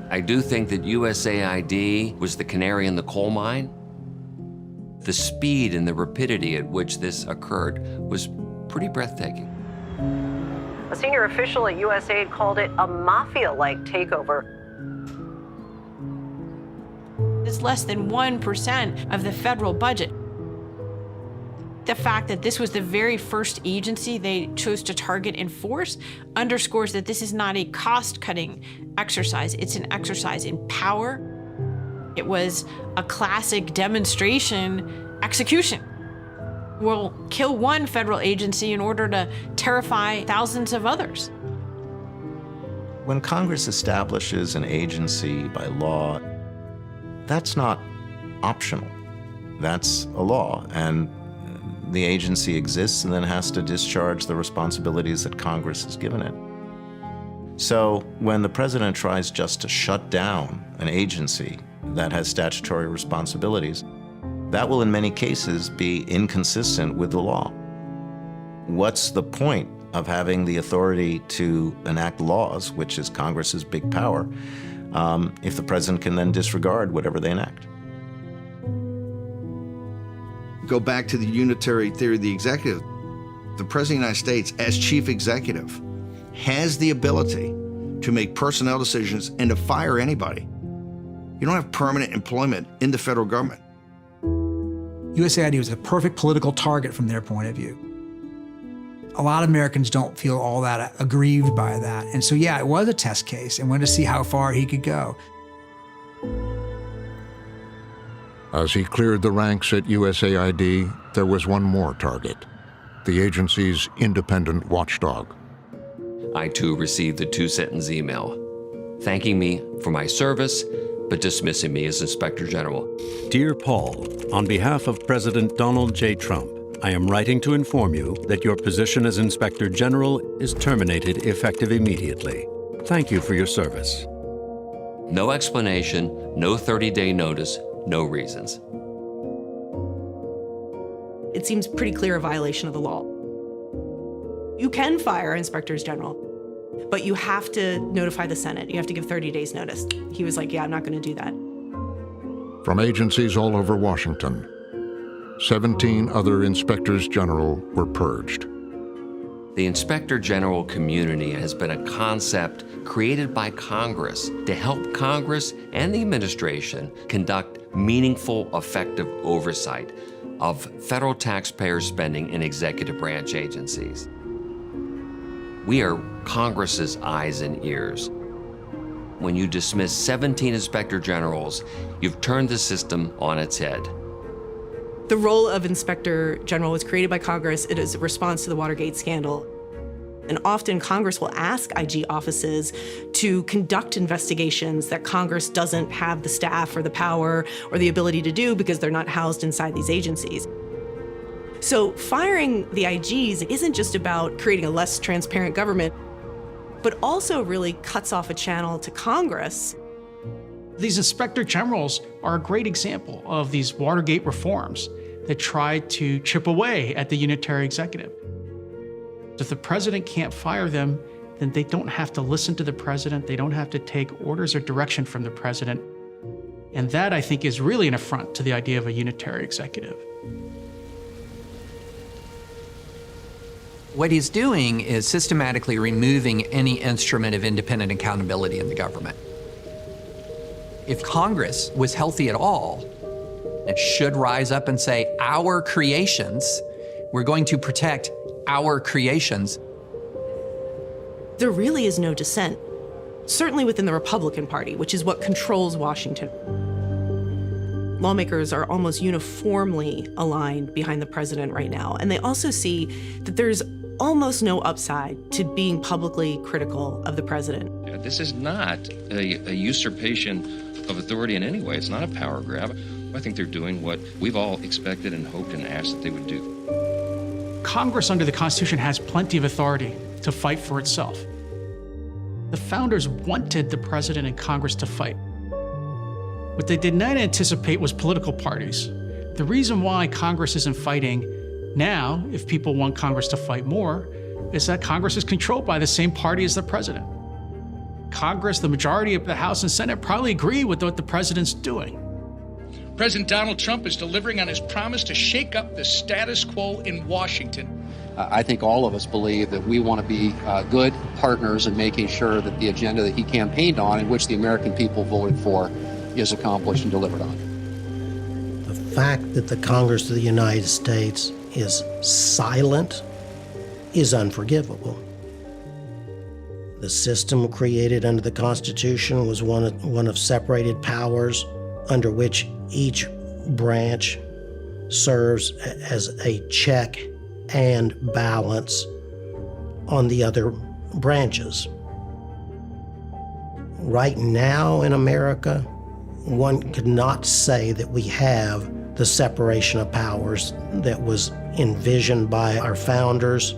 I do think that USAID was the canary in the coal mine. The speed and the rapidity at which this occurred was pretty breathtaking. A senior official at USAID called it a mafia-like takeover. It's less than 1% of the federal budget. The fact that this was the very first agency they chose to target and force underscores that this is not a cost-cutting exercise. It's an exercise in power. It was a classic demonstration execution. We'll kill one federal agency in order to terrify thousands of others. When Congress establishes an agency by law, that's not optional. That's a law, and the agency exists and then has to discharge the responsibilities that Congress has given it. So when the president tries just to shut down an agency that has statutory responsibilities, that will in many cases be inconsistent with the law. What's the point of having the authority to enact laws, which is Congress's big power, if the president can then disregard whatever they enact? Go back to the unitary theory of the executive. The President of the United States, as chief executive, has the ability to make personnel decisions and to fire anybody. You don't have permanent employment in the federal government. USAID was a perfect political target from their point of view. A lot of Americans don't feel all that aggrieved by that. And so, yeah, it was a test case and wanted to see how far he could go. As he cleared the ranks at USAID, there was one more target, the agency's independent watchdog. I too received a 2-sentence email thanking me for my service, but dismissing me as Inspector General. Dear Paul, on behalf of President Donald J. Trump, I am writing to inform you that your position as Inspector General is terminated effective immediately. Thank you for your service. No explanation, no 30-day notice, no reasons. It seems pretty clear a violation of the law. You can fire inspectors general, but you have to notify the Senate. You have to give 30 days notice. He was like, yeah, I'm not going to do that. From agencies all over Washington, 17 other inspectors general were purged. The Inspector General community has been a concept created by Congress to help Congress and the administration conduct meaningful, effective oversight of federal taxpayer spending in executive branch agencies. We are Congress's eyes and ears. When you dismiss 17 inspector generals, you've turned the system on its head. The role of Inspector General was created by Congress. It is a response to the Watergate scandal. And often Congress will ask IG offices to conduct investigations that Congress doesn't have the staff or the power or the ability to do because they're not housed inside these agencies. So firing the IGs isn't just about creating a less transparent government, but also really cuts off a channel to Congress. These inspector generals are a great example of these Watergate reforms that tried to chip away at the unitary executive. If the president can't fire them, then they don't have to listen to the president. They don't have to take orders or direction from the president. And that, I think, is really an affront to the idea of a unitary executive. What he's doing is systematically removing any instrument of independent accountability in the government. If Congress was healthy at all, it should rise up and say, our creations, we're going to protect our creations. There really is no dissent, certainly within the Republican Party, which is what controls Washington. Lawmakers are almost uniformly aligned behind the president right now, and they also see that there's almost no upside to being publicly critical of the president. This is not a usurpation of authority in any way. It's not a power grab. I think they're doing what we've all expected and hoped and asked that they would do. Congress under the Constitution has plenty of authority to fight for itself. The founders wanted the president and Congress to fight. What they did not anticipate was political parties. The reason why Congress isn't fighting now, if people want Congress to fight more, is that Congress is controlled by the same party as the president. Congress, the majority of the House and Senate, probably agree with what the president's doing. President Donald Trump is delivering on his promise to shake up the status quo in Washington. I think all of us believe that we want to be good partners in making sure that the agenda that he campaigned on, and which the American people voted for, is accomplished and delivered on. The fact that the Congress of the United States is silent is unforgivable. The system created under the Constitution was one of separated powers under which each branch serves as a check and balance on the other branches. Right now in America, one could not say that we have the separation of powers that was envisioned by our founders.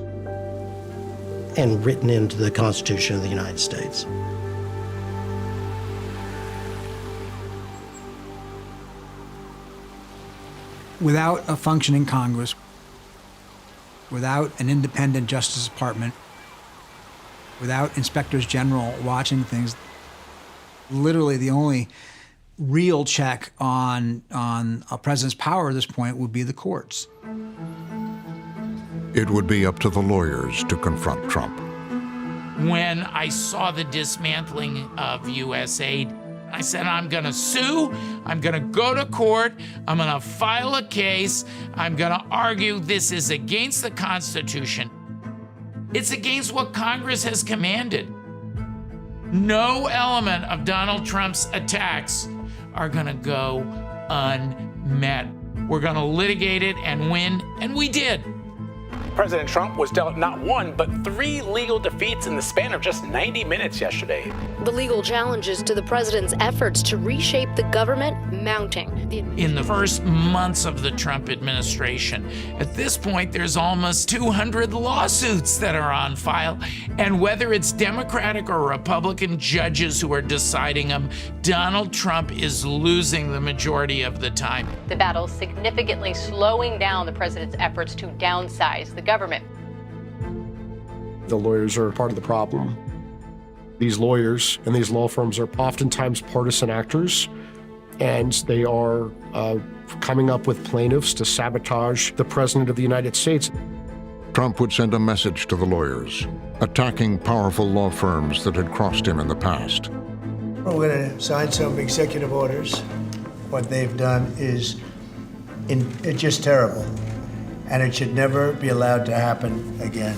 and written into the Constitution of the United States. Without a functioning Congress, without an independent Justice Department, without inspectors general watching things, literally the only real check on a president's power at this point would be the courts. It would be up to the lawyers to confront Trump. When I saw the dismantling of USAID, I said, I'm gonna sue, I'm gonna go to court, I'm gonna file a case, I'm gonna argue this is against the Constitution. It's against what Congress has commanded. No element of Donald Trump's attacks are gonna go unmet. We're gonna litigate it and win, and we did. President Trump was dealt not one, but 3 legal defeats in the span of just 90 minutes yesterday. The legal challenges to the president's efforts to reshape the government mounting. In the first months of the Trump administration, at this point, there's almost 200 lawsuits that are on file. And whether it's Democratic or Republican judges who are deciding them, Donald Trump is losing the majority of the time. The battle significantly slowing down the president's efforts to downsize the government. The lawyers are part of the problem. These lawyers and these law firms are oftentimes partisan actors, and they are coming up with plaintiffs to sabotage the President of the United States. Trump would send a message to the lawyers, attacking powerful law firms that had crossed him in the past. We're going to sign some executive orders. What they've done is it's just terrible, and it should never be allowed to happen again.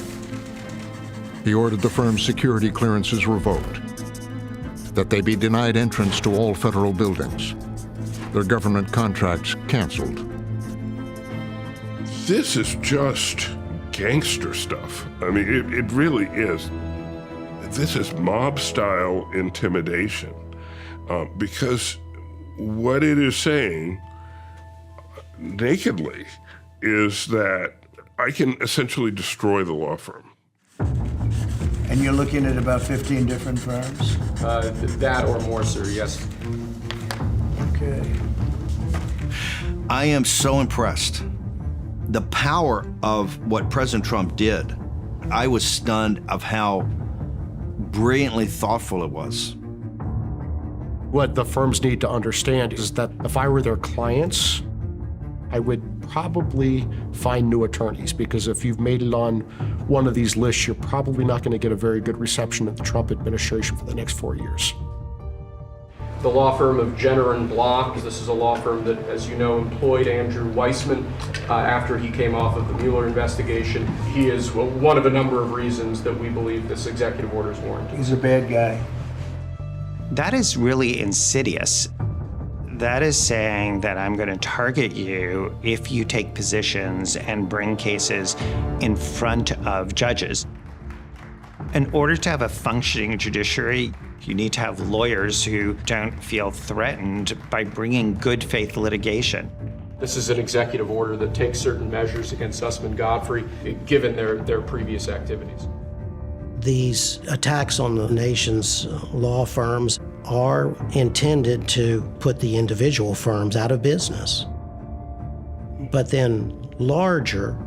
He ordered the firm's security clearances revoked, that they be denied entrance to all federal buildings, their government contracts canceled. This is just gangster stuff. I mean, it really is. This is mob-style intimidation, because what it is saying nakedly is that I can essentially destroy the law firm. And you're looking at about 15 different firms? That or more, sir, yes. Okay. I am so impressed. The power of what President Trump did, I was stunned of how brilliantly thoughtful it was. What the firms need to understand is that if I were their clients, I would probably find new attorneys, because if you've made it on one of these lists, you're probably not going to get a very good reception in the Trump administration for the next 4 years. The law firm of Jenner and Block, this is a law firm that, as you know, employed Andrew Weissman after he came off of the Mueller investigation. He is one of a number of reasons that we believe this executive order is warranted. He's a bad guy. That is really insidious. That is saying that I'm going to target you if you take positions and bring cases in front of judges. In order to have a functioning judiciary, you need to have lawyers who don't feel threatened by bringing good faith litigation. This is an executive order that takes certain measures against Sussman Godfrey, given their previous activities. These attacks on the nation's law firms are intended to put the individual firms out of business, but then larger,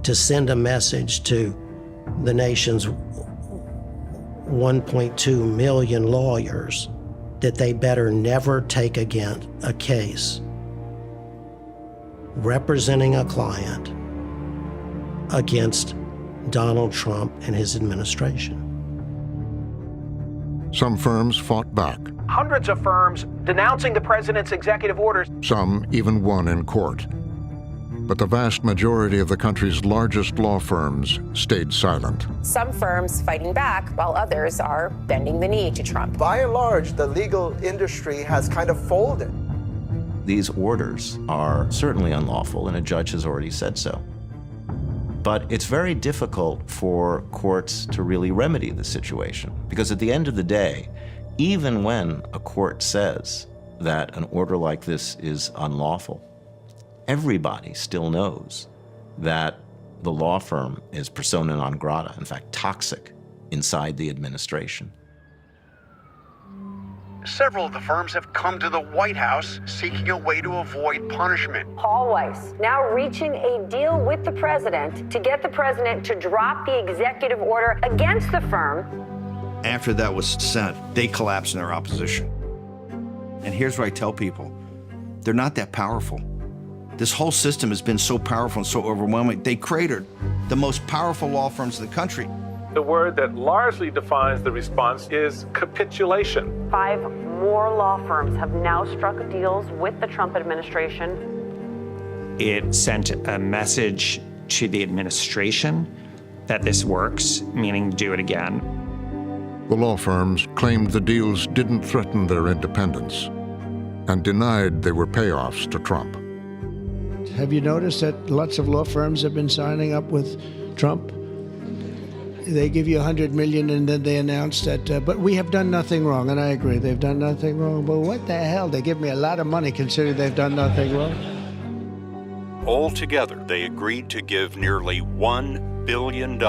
to send a message to the nation's 1.2 million lawyers that they better never take again a case representing a client against Donald Trump and his administration. Some firms fought back. Hundreds of firms denouncing the president's executive orders. Some even won in court. But the vast majority of the country's largest law firms stayed silent. Some firms fighting back, while others are bending the knee to Trump. By and large, the legal industry has kind of folded. These orders are certainly unlawful, and a judge has already said so. But it's very difficult for courts to really remedy the situation, because at the end of the day, even when a court says that an order like this is unlawful, everybody still knows that The law firm is persona non grata, in fact, toxic inside the administration. Several of the firms have come to the White House seeking a way to avoid punishment. Paul Weiss now reaching a deal with the president to get the president to drop the executive order against the firm. After that was sent, they collapsed in their opposition. And here's what I tell people. They're not that powerful. This whole system has been so powerful and so overwhelming. They cratered the most powerful law firms in the country. The word that largely defines the response is capitulation. 5 more law firms have now struck deals with the Trump administration. It sent a message to the administration that this works, meaning do it again. The law firms claimed the deals didn't threaten their independence and denied they were payoffs to Trump. Have you noticed that lots of law firms have been signing up with Trump? They give you $100 million and then they announce that, but we have done nothing wrong. And I agree, they've done nothing wrong. But what the hell? They give me a lot of money considering they've done nothing wrong. Altogether, they agreed to give nearly $1 billion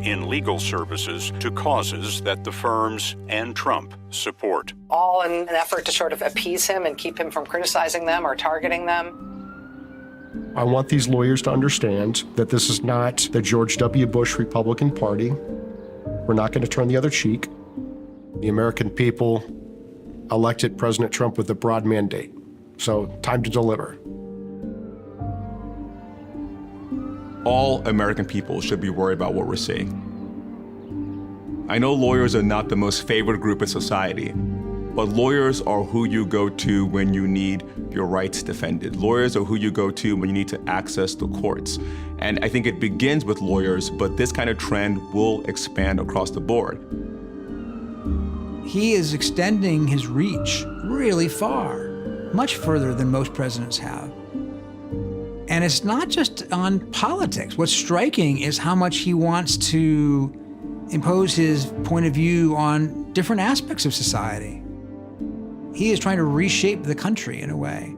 in legal services to causes that the firms and Trump support. All in an effort to sort of appease him and keep him from criticizing them or targeting them. I want these lawyers to understand that this is not the George W. Bush Republican Party. We're not going to turn the other cheek. The American people elected President Trump with a broad mandate. So, time to deliver. All American people should be worried about what we're seeing. I know lawyers are not the most favored group in society, but lawyers are who you go to when you need your rights defended. Lawyers are who you go to when you need to access the courts. And I think it begins with lawyers, but this kind of trend will expand across the board. He is extending his reach really far, much further than most presidents have. And it's not just on politics. What's striking is how much he wants to impose his point of view on different aspects of society. He is trying to reshape the country in a way.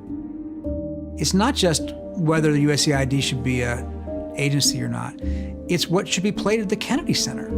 It's not just whether the USAID should be an agency or not. It's what should be played at the Kennedy Center.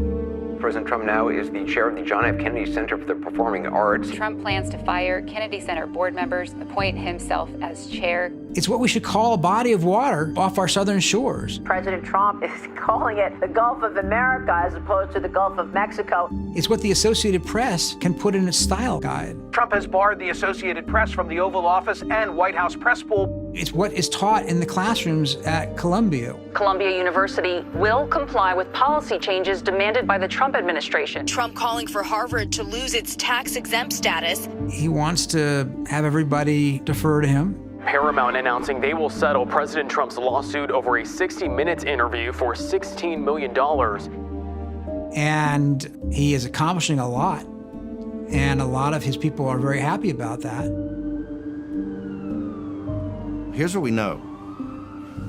President Trump now is the chair of the John F. Kennedy Center for the Performing Arts. Trump plans to fire Kennedy Center board members, appoint himself as chair. It's what we should call a body of water off our southern shores. President Trump is calling it the Gulf of America as opposed to the Gulf of Mexico. It's what the Associated Press can put in its style guide. Trump has barred the Associated Press from the Oval Office and White House press pool. It's what is taught in the classrooms at Columbia. Columbia University will comply with policy changes demanded by the Trump administration. Trump calling for Harvard to lose its tax-exempt status. He wants to have everybody defer to him. Paramount announcing they will settle President Trump's lawsuit over a 60 Minutes interview for $16 million. And he is accomplishing a lot. And a lot of his people are very happy about that. Here's what we know.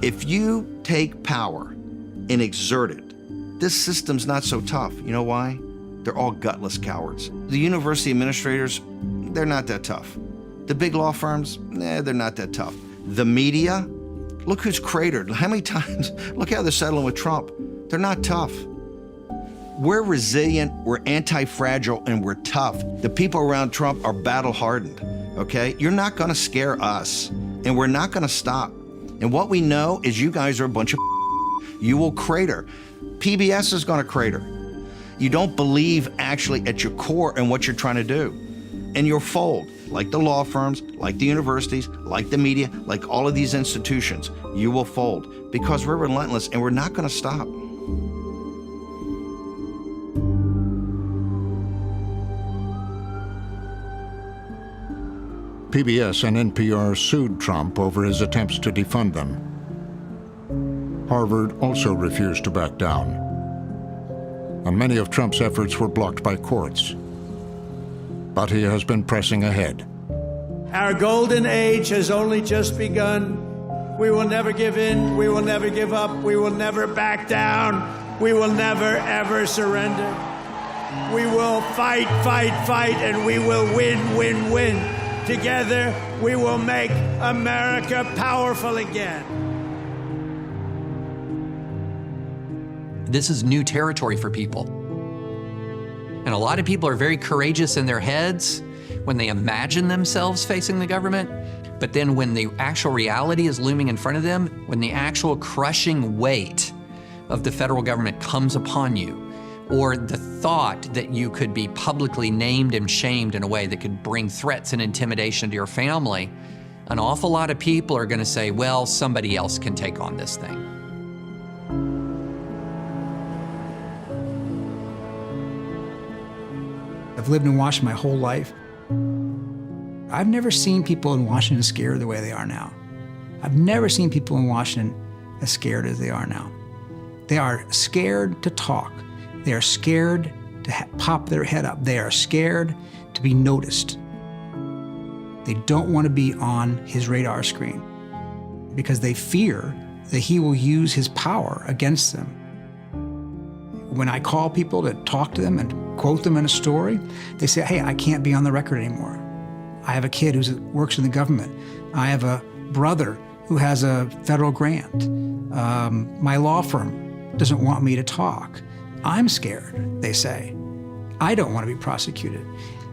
If you take power and exert it, this system's not so tough. You know why? They're all gutless cowards. The university administrators, they're not that tough. The big law firms, they're not that tough. The media, look who's cratered. How many times, look how they're settling with Trump. They're not tough. We're resilient, we're anti-fragile, and we're tough. The people around Trump are battle-hardened, okay? You're not gonna scare us, and we're not gonna stop. And what we know is you guys are a bunch of you will crater. PBS is gonna crater. You don't believe actually at your core in what you're trying to do. And you'll fold, like the law firms, like the universities, like the media, like all of these institutions. You will fold because we're relentless and we're not gonna stop. PBS and NPR sued Trump over his attempts to defund them. Harvard also refused to back down. And many of Trump's efforts were blocked by courts. But he has been pressing ahead. Our golden age has only just begun. We will never give in. We will never give up. We will never back down. We will never, ever surrender. We will fight, fight, fight, and we will win, win, win. Together, we will make America powerful again. This is new territory for people. And a lot of people are very courageous in their heads when they imagine themselves facing the government, but then when the actual reality is looming in front of them, when the actual crushing weight of the federal government comes upon you, or the thought that you could be publicly named and shamed in a way that could bring threats and intimidation to your family, an awful lot of people are going to say, well, somebody else can take on this thing. I've lived in Washington my whole life. I've never seen people in Washington scared the way they are now. I've never seen people in Washington as scared as they are now. They are scared to talk. They are scared to pop their head up. They are scared to be noticed. They don't want to be on his radar screen because they fear that he will use his power against them. When I call people to talk to them and quote them in a story, they say, hey, I can't be on the record anymore. I have a kid who works in the government. I have a brother who has a federal grant. My law firm doesn't want me to talk. I'm scared, they say. I don't want to be prosecuted.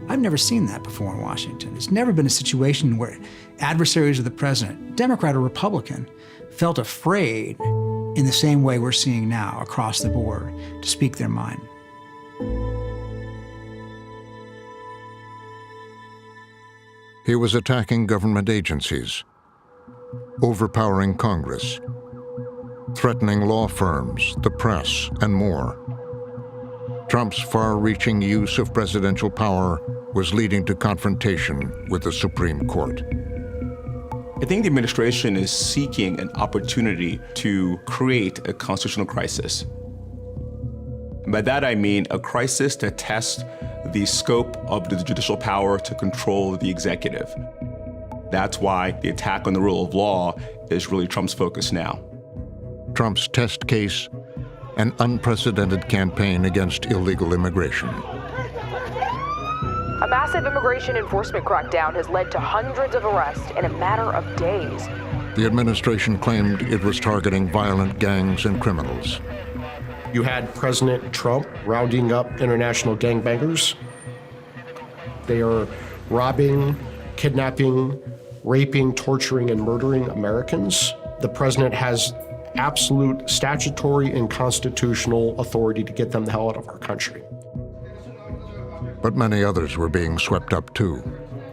I've never seen that before in Washington. It's never been a situation where adversaries of the president, Democrat or Republican, felt afraid in the same way we're seeing now across the board to speak their mind. He was attacking government agencies, overpowering Congress, threatening law firms, the press, and more. Trump's far-reaching use of presidential power was leading to confrontation with the Supreme Court. I think the administration is seeking an opportunity to create a constitutional crisis. And by that I mean a crisis to test the scope of the judicial power to control the executive. That's why the attack on the rule of law is really Trump's focus now. Trump's test case, an unprecedented campaign against illegal immigration. A massive immigration enforcement crackdown has led to hundreds of arrests in a matter of days. The administration claimed it was targeting violent gangs and criminals. You had President Trump rounding up international gangbangers. They are robbing, kidnapping, raping, torturing, and murdering Americans. The president has absolute statutory and constitutional authority to get them the hell out of our country. But many others were being swept up too.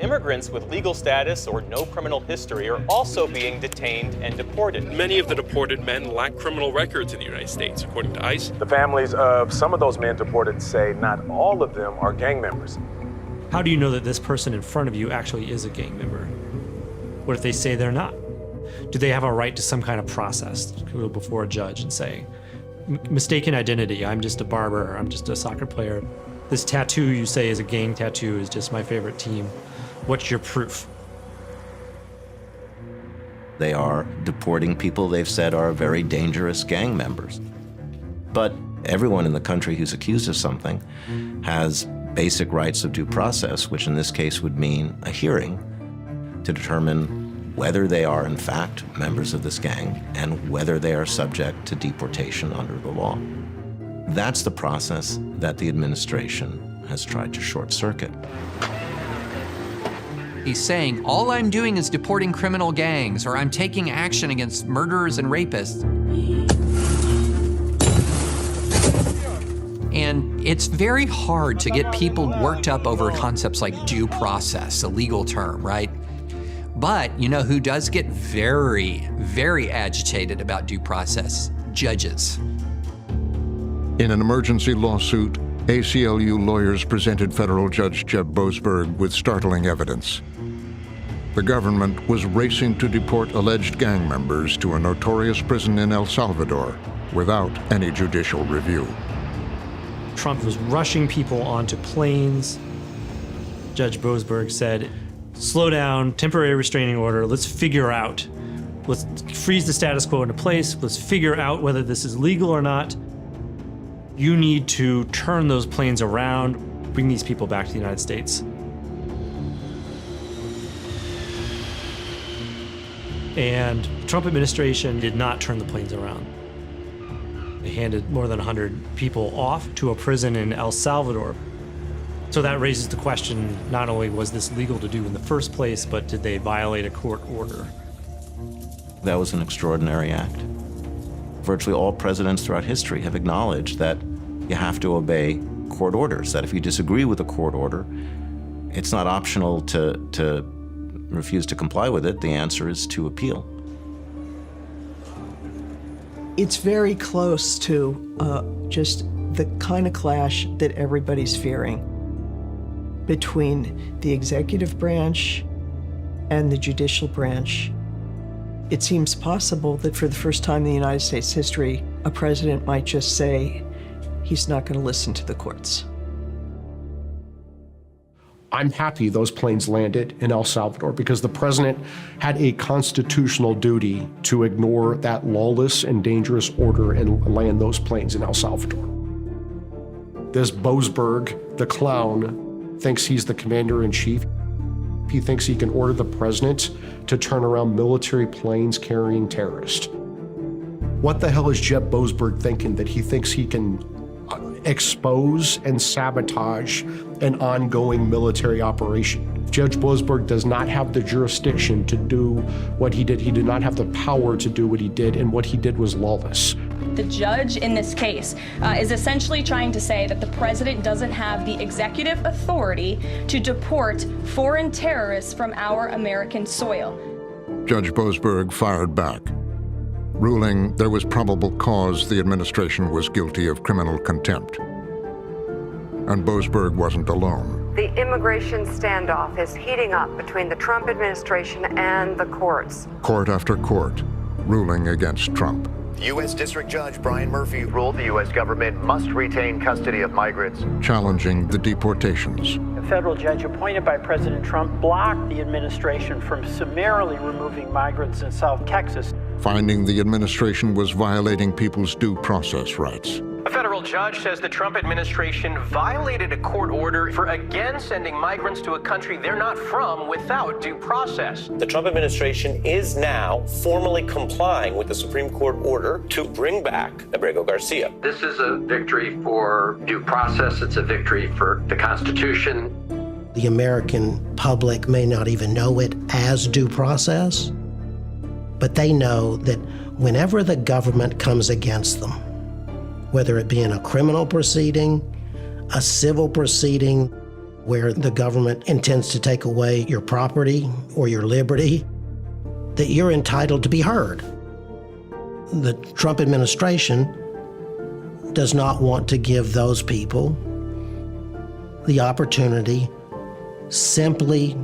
Immigrants with legal status or no criminal history are also being detained and deported. Many of the deported men lack criminal records in the United States, according to ICE. The families of some of those men deported say not all of them are gang members. How do you know that this person in front of you actually is a gang member? What if they say they're not? Do they have a right to some kind of process to go before a judge and say, mistaken identity, I'm just a barber, I'm just a soccer player. This tattoo you say is a gang tattoo is just my favorite team. What's your proof? They are deporting people they've said are very dangerous gang members. But everyone in the country who's accused of something has basic rights of due process, which in this case would mean a hearing to determine whether they are in fact members of this gang and whether they are subject to deportation under the law. That's the process that the administration has tried to short circuit. He's saying, all I'm doing is deporting criminal gangs, or I'm taking action against murderers and rapists. And it's very hard to get people worked up over concepts like due process, a legal term, right? But you know who does get very, very agitated about due process? Judges. In an emergency lawsuit, ACLU lawyers presented federal Judge Jeb Boasberg with startling evidence. The government was racing to deport alleged gang members to a notorious prison in El Salvador without any judicial review. Trump was rushing people onto planes. Judge Boasberg said, slow down, temporary restraining order, let's figure out. Let's freeze the status quo into place, let's figure out whether this is legal or not. You need to turn those planes around, bring these people back to the United States. And the Trump administration did not turn the planes around. He handed more than 100 people off to a prison in El Salvador. So that raises the question, not only was this legal to do in the first place, but did they violate a court order? That was an extraordinary act. Virtually all presidents throughout history have acknowledged that you have to obey court orders, that if you disagree with a court order, it's not optional to refuse to comply with it. The answer is to appeal. It's very close to just the kind of clash that everybody's fearing between the executive branch and the judicial branch. It seems possible that for the first time in the United States history, a president might just say he's not going to listen to the courts. I'm happy those planes landed in El Salvador because the president had a constitutional duty to ignore that lawless and dangerous order and land those planes in El Salvador. This Boasberg, the clown, thinks he's the commander-in-chief. He thinks he can order the president to turn around military planes carrying terrorists. What the hell is Jeb Boasberg thinking that he thinks he can expose and sabotage an ongoing military operation? Judge Boasberg does not have the jurisdiction to do what he did. He did not have the power to do what he did, and what he did was lawless. The judge in this case is essentially trying to say that the president doesn't have the executive authority to deport foreign terrorists from our American soil. Judge Boasberg fired back, ruling there was probable cause the administration was guilty of criminal contempt. And Boasberg wasn't alone. The immigration standoff is heating up between the Trump administration and the courts. Court after court, ruling against Trump. U.S. District Judge Brian Murphy ruled the U.S. government must retain custody of migrants. Challenging the deportations. A federal judge appointed by President Trump blocked the administration from summarily removing migrants in South Texas. Finding the administration was violating people's due process rights. A federal judge says the Trump administration violated a court order for again sending migrants to a country they're not from without due process. The Trump administration is now formally complying with the Supreme Court order to bring back Abrego Garcia. This is a victory for due process. It's a victory for the Constitution. The American public may not even know it as due process, but they know that whenever the government comes against them, whether it be in a criminal proceeding, a civil proceeding, where the government intends to take away your property or your liberty, that you're entitled to be heard. The Trump administration does not want to give those people the opportunity simply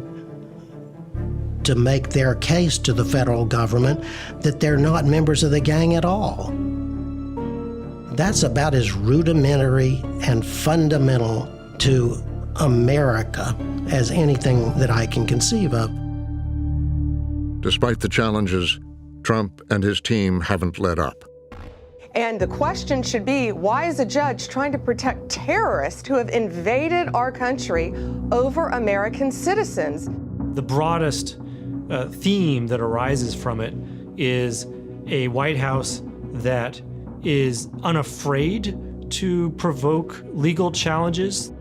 to make their case to the federal government that they're not members of the gang at all. That's about as rudimentary and fundamental to America as anything that I can conceive of. Despite the challenges, Trump and his team haven't let up. And the question should be, why is a judge trying to protect terrorists who have invaded our country over American citizens? The broadest theme that arises from it is a White House that is unafraid to provoke legal challenges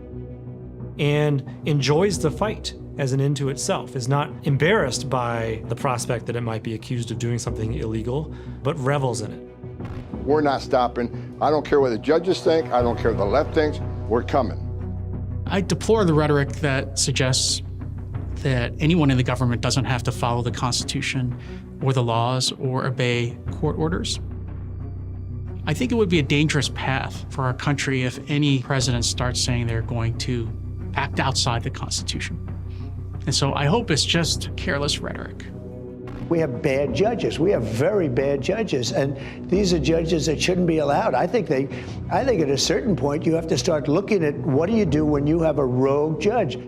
and enjoys the fight as an end to itself, is not embarrassed by the prospect that it might be accused of doing something illegal, but revels in it. We're not stopping. I don't care what the judges think. I don't care what the left thinks. We're coming. I deplore the rhetoric that suggests that anyone in the government doesn't have to follow the Constitution or the laws or obey court orders. I think it would be a dangerous path for our country if any president starts saying they're going to act outside the Constitution. And so I hope it's just careless rhetoric. We have bad judges. We have very bad judges, and these are judges that shouldn't be allowed. I think at a certain point you have to start looking at what do you do when you have a rogue judge.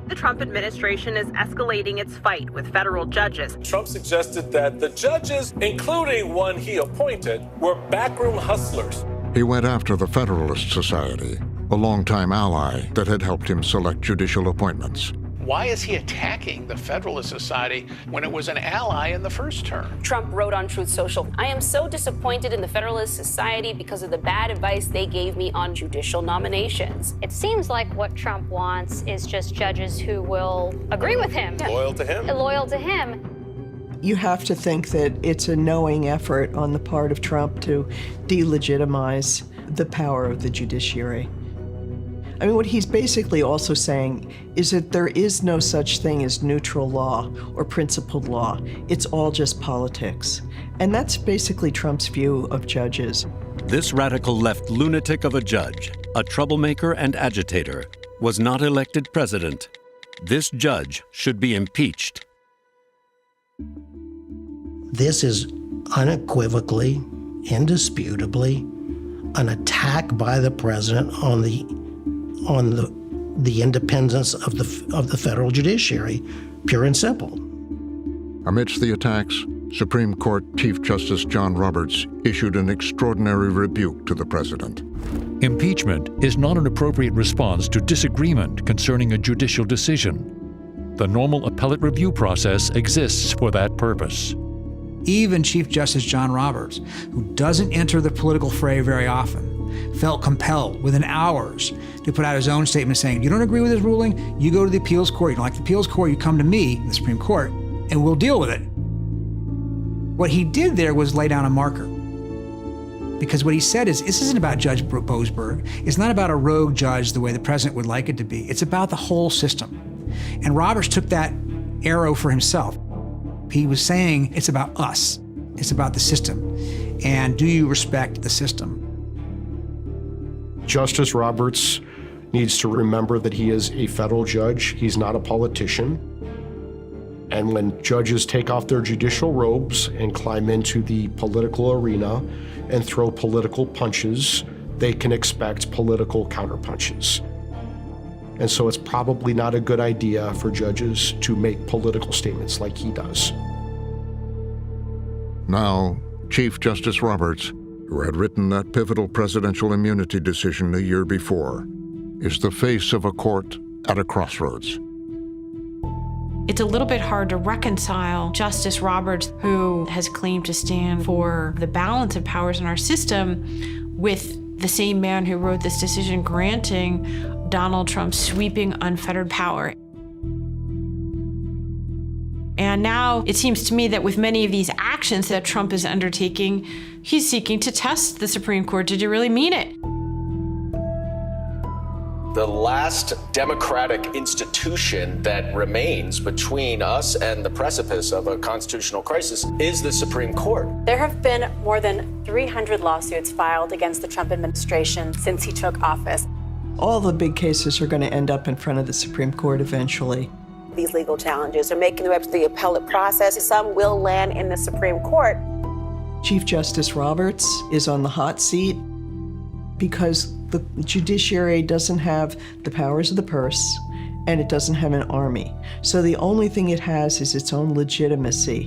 The Trump administration is escalating its fight with federal judges. Trump suggested that the judges, including one he appointed, were backroom hustlers. He went after the Federalist Society, a longtime ally that had helped him select judicial appointments. Why is he attacking the Federalist Society when it was an ally in the first term? Trump wrote on Truth Social, "I am so disappointed in the Federalist Society because of the bad advice they gave me on judicial nominations." It seems like what Trump wants is just judges who will agree with him. Loyal to him. Loyal to him. You have to think that it's a knowing effort on the part of Trump to delegitimize the power of the judiciary. I mean, what he's basically also saying is that there is no such thing as neutral law or principled law. It's all just politics. And that's basically Trump's view of judges. This radical left lunatic of a judge, a troublemaker and agitator, was not elected president. This judge should be impeached. This is unequivocally, indisputably, an attack by the president on the independence of the federal judiciary, pure and simple. Amidst the attacks, Supreme Court Chief Justice John Roberts issued an extraordinary rebuke to the president. Impeachment is not an appropriate response to disagreement concerning a judicial decision. The normal appellate review process exists for that purpose. Even Chief Justice John Roberts, who doesn't enter the political fray very often, felt compelled within hours to put out his own statement saying, you don't agree with this ruling, you go to the appeals court. You don't like the appeals court, you come to me, the Supreme Court, and we'll deal with it. What he did there was lay down a marker. Because what he said is, this isn't about Judge Boasberg. It's not about a rogue judge the way the president would like it to be. It's about the whole system. And Roberts took that arrow for himself. He was saying, it's about us. It's about the system. And do you respect the system? Justice Roberts needs to remember that he is a federal judge. He's not a politician. And when judges take off their judicial robes and climb into the political arena and throw political punches, they can expect political counterpunches. And so it's probably not a good idea for judges to make political statements like he does. Now, Chief Justice Roberts, who had written that pivotal presidential immunity decision a year before, is the face of a court at a crossroads. It's a little bit hard to reconcile Justice Roberts, who has claimed to stand for the balance of powers in our system, with the same man who wrote this decision granting Donald Trump sweeping unfettered power. And now it seems to me that with many of these actions that Trump is undertaking, he's seeking to test the Supreme Court. Did you really mean it? The last democratic institution that remains between us and the precipice of a constitutional crisis is the Supreme Court. There have been more than 300 lawsuits filed against the Trump administration since he took office. All the big cases are going to end up in front of the Supreme Court eventually. These legal challenges are making their way to the appellate process. Some will land in the Supreme Court. Chief Justice Roberts is on the hot seat because the judiciary doesn't have the powers of the purse and it doesn't have an army. So the only thing it has is its own legitimacy.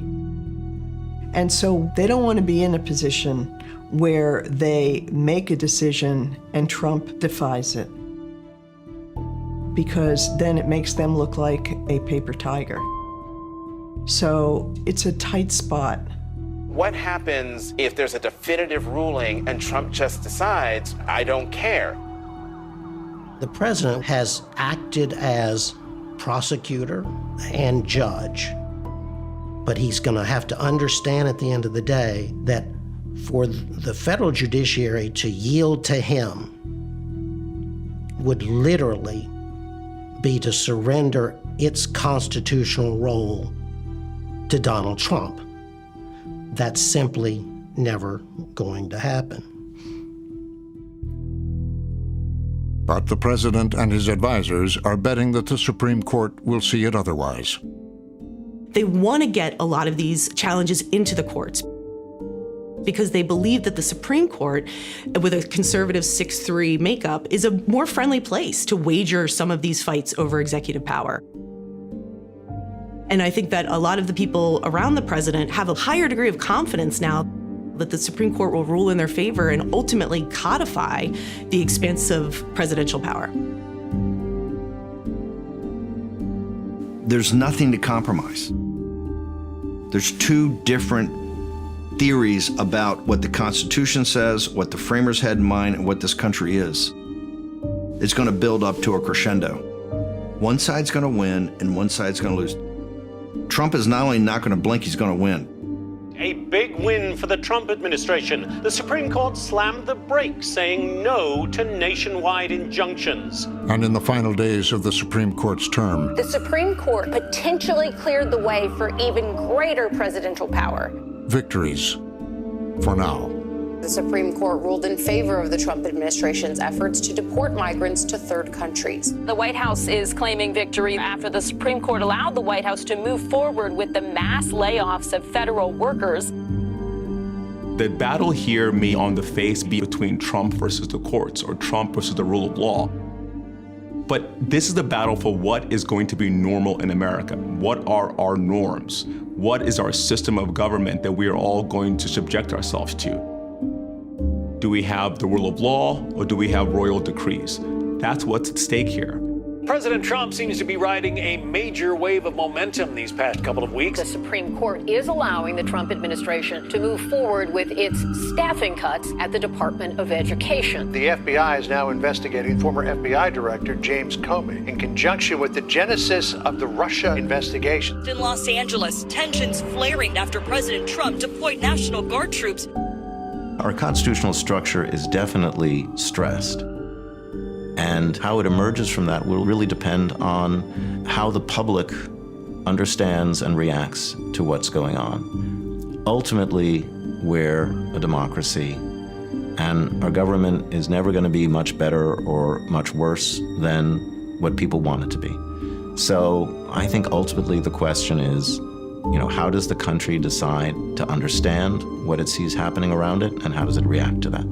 And so they don't want to be in a position where they make a decision and Trump defies it, because then it makes them look like a paper tiger. So it's a tight spot. What happens if there's a definitive ruling and Trump just decides, I don't care? The president has acted as prosecutor and judge, but he's going to have to understand at the end of the day that for the federal judiciary to yield to him would literally be to surrender its constitutional role to Donald Trump. That's simply never going to happen. But the president and his advisors are betting that the Supreme Court will see it otherwise. They want to get a lot of these challenges into the courts because they believe that the Supreme Court, with a conservative 6-3 makeup, is a more friendly place to wager some of these fights over executive power. And I think that a lot of the people around the president have a higher degree of confidence now that the Supreme Court will rule in their favor and ultimately codify the expansive presidential power. there's nothing to compromise. There's two different theories about what the Constitution says, what the framers had in mind, and what this country is. It's going to build up to a crescendo. One side's going to win and one side's going to lose. Trump is not only not going to blink, he's going to win. A big win for the Trump administration. The Supreme Court slammed the brakes, saying no to nationwide injunctions. And in the final days of the Supreme Court's term, The Supreme Court potentially cleared the way for even greater presidential power. victories for now. The Supreme Court ruled in favor of the Trump administration's efforts to deport migrants to third countries. The White House is claiming victory after the Supreme Court allowed the White House to move forward with the mass layoffs of federal workers. The battle here may on the face be between Trump versus the courts or Trump versus the rule of law. But this is the battle for what is going to be normal in America. What are our norms? What is our system of government that we are all going to subject ourselves to? Do we have the rule of law or do we have royal decrees? That's what's at stake here. President Trump seems to be riding a major wave of momentum these past couple of weeks. The Supreme Court is allowing the Trump administration to move forward with its staffing cuts at the Department of Education. The FBI is now investigating former FBI Director James Comey in conjunction with the genesis of the Russia investigation. In Los Angeles, tensions flaring after President Trump deployed National Guard troops. Our constitutional structure is definitely stressed. And how it emerges from that will really depend on how the public understands and reacts to what's going on. Ultimately, we're a democracy, and our government is never going to be much better or much worse than what people want it to be. So I think ultimately the question is, how does the country decide to understand what it sees happening around it, and how does it react to that?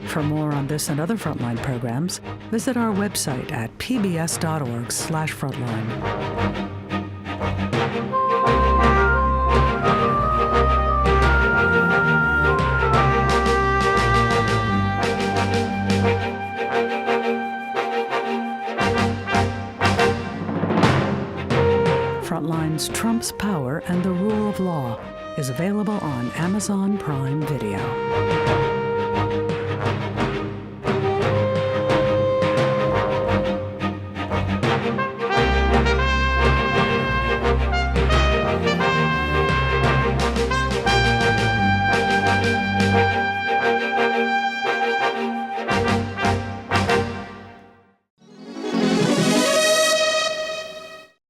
For more on this and other Frontline programs, visit our website at pbs.org/frontline. Frontline's Trump's Power and the Rule of Law is available on Amazon Prime Video.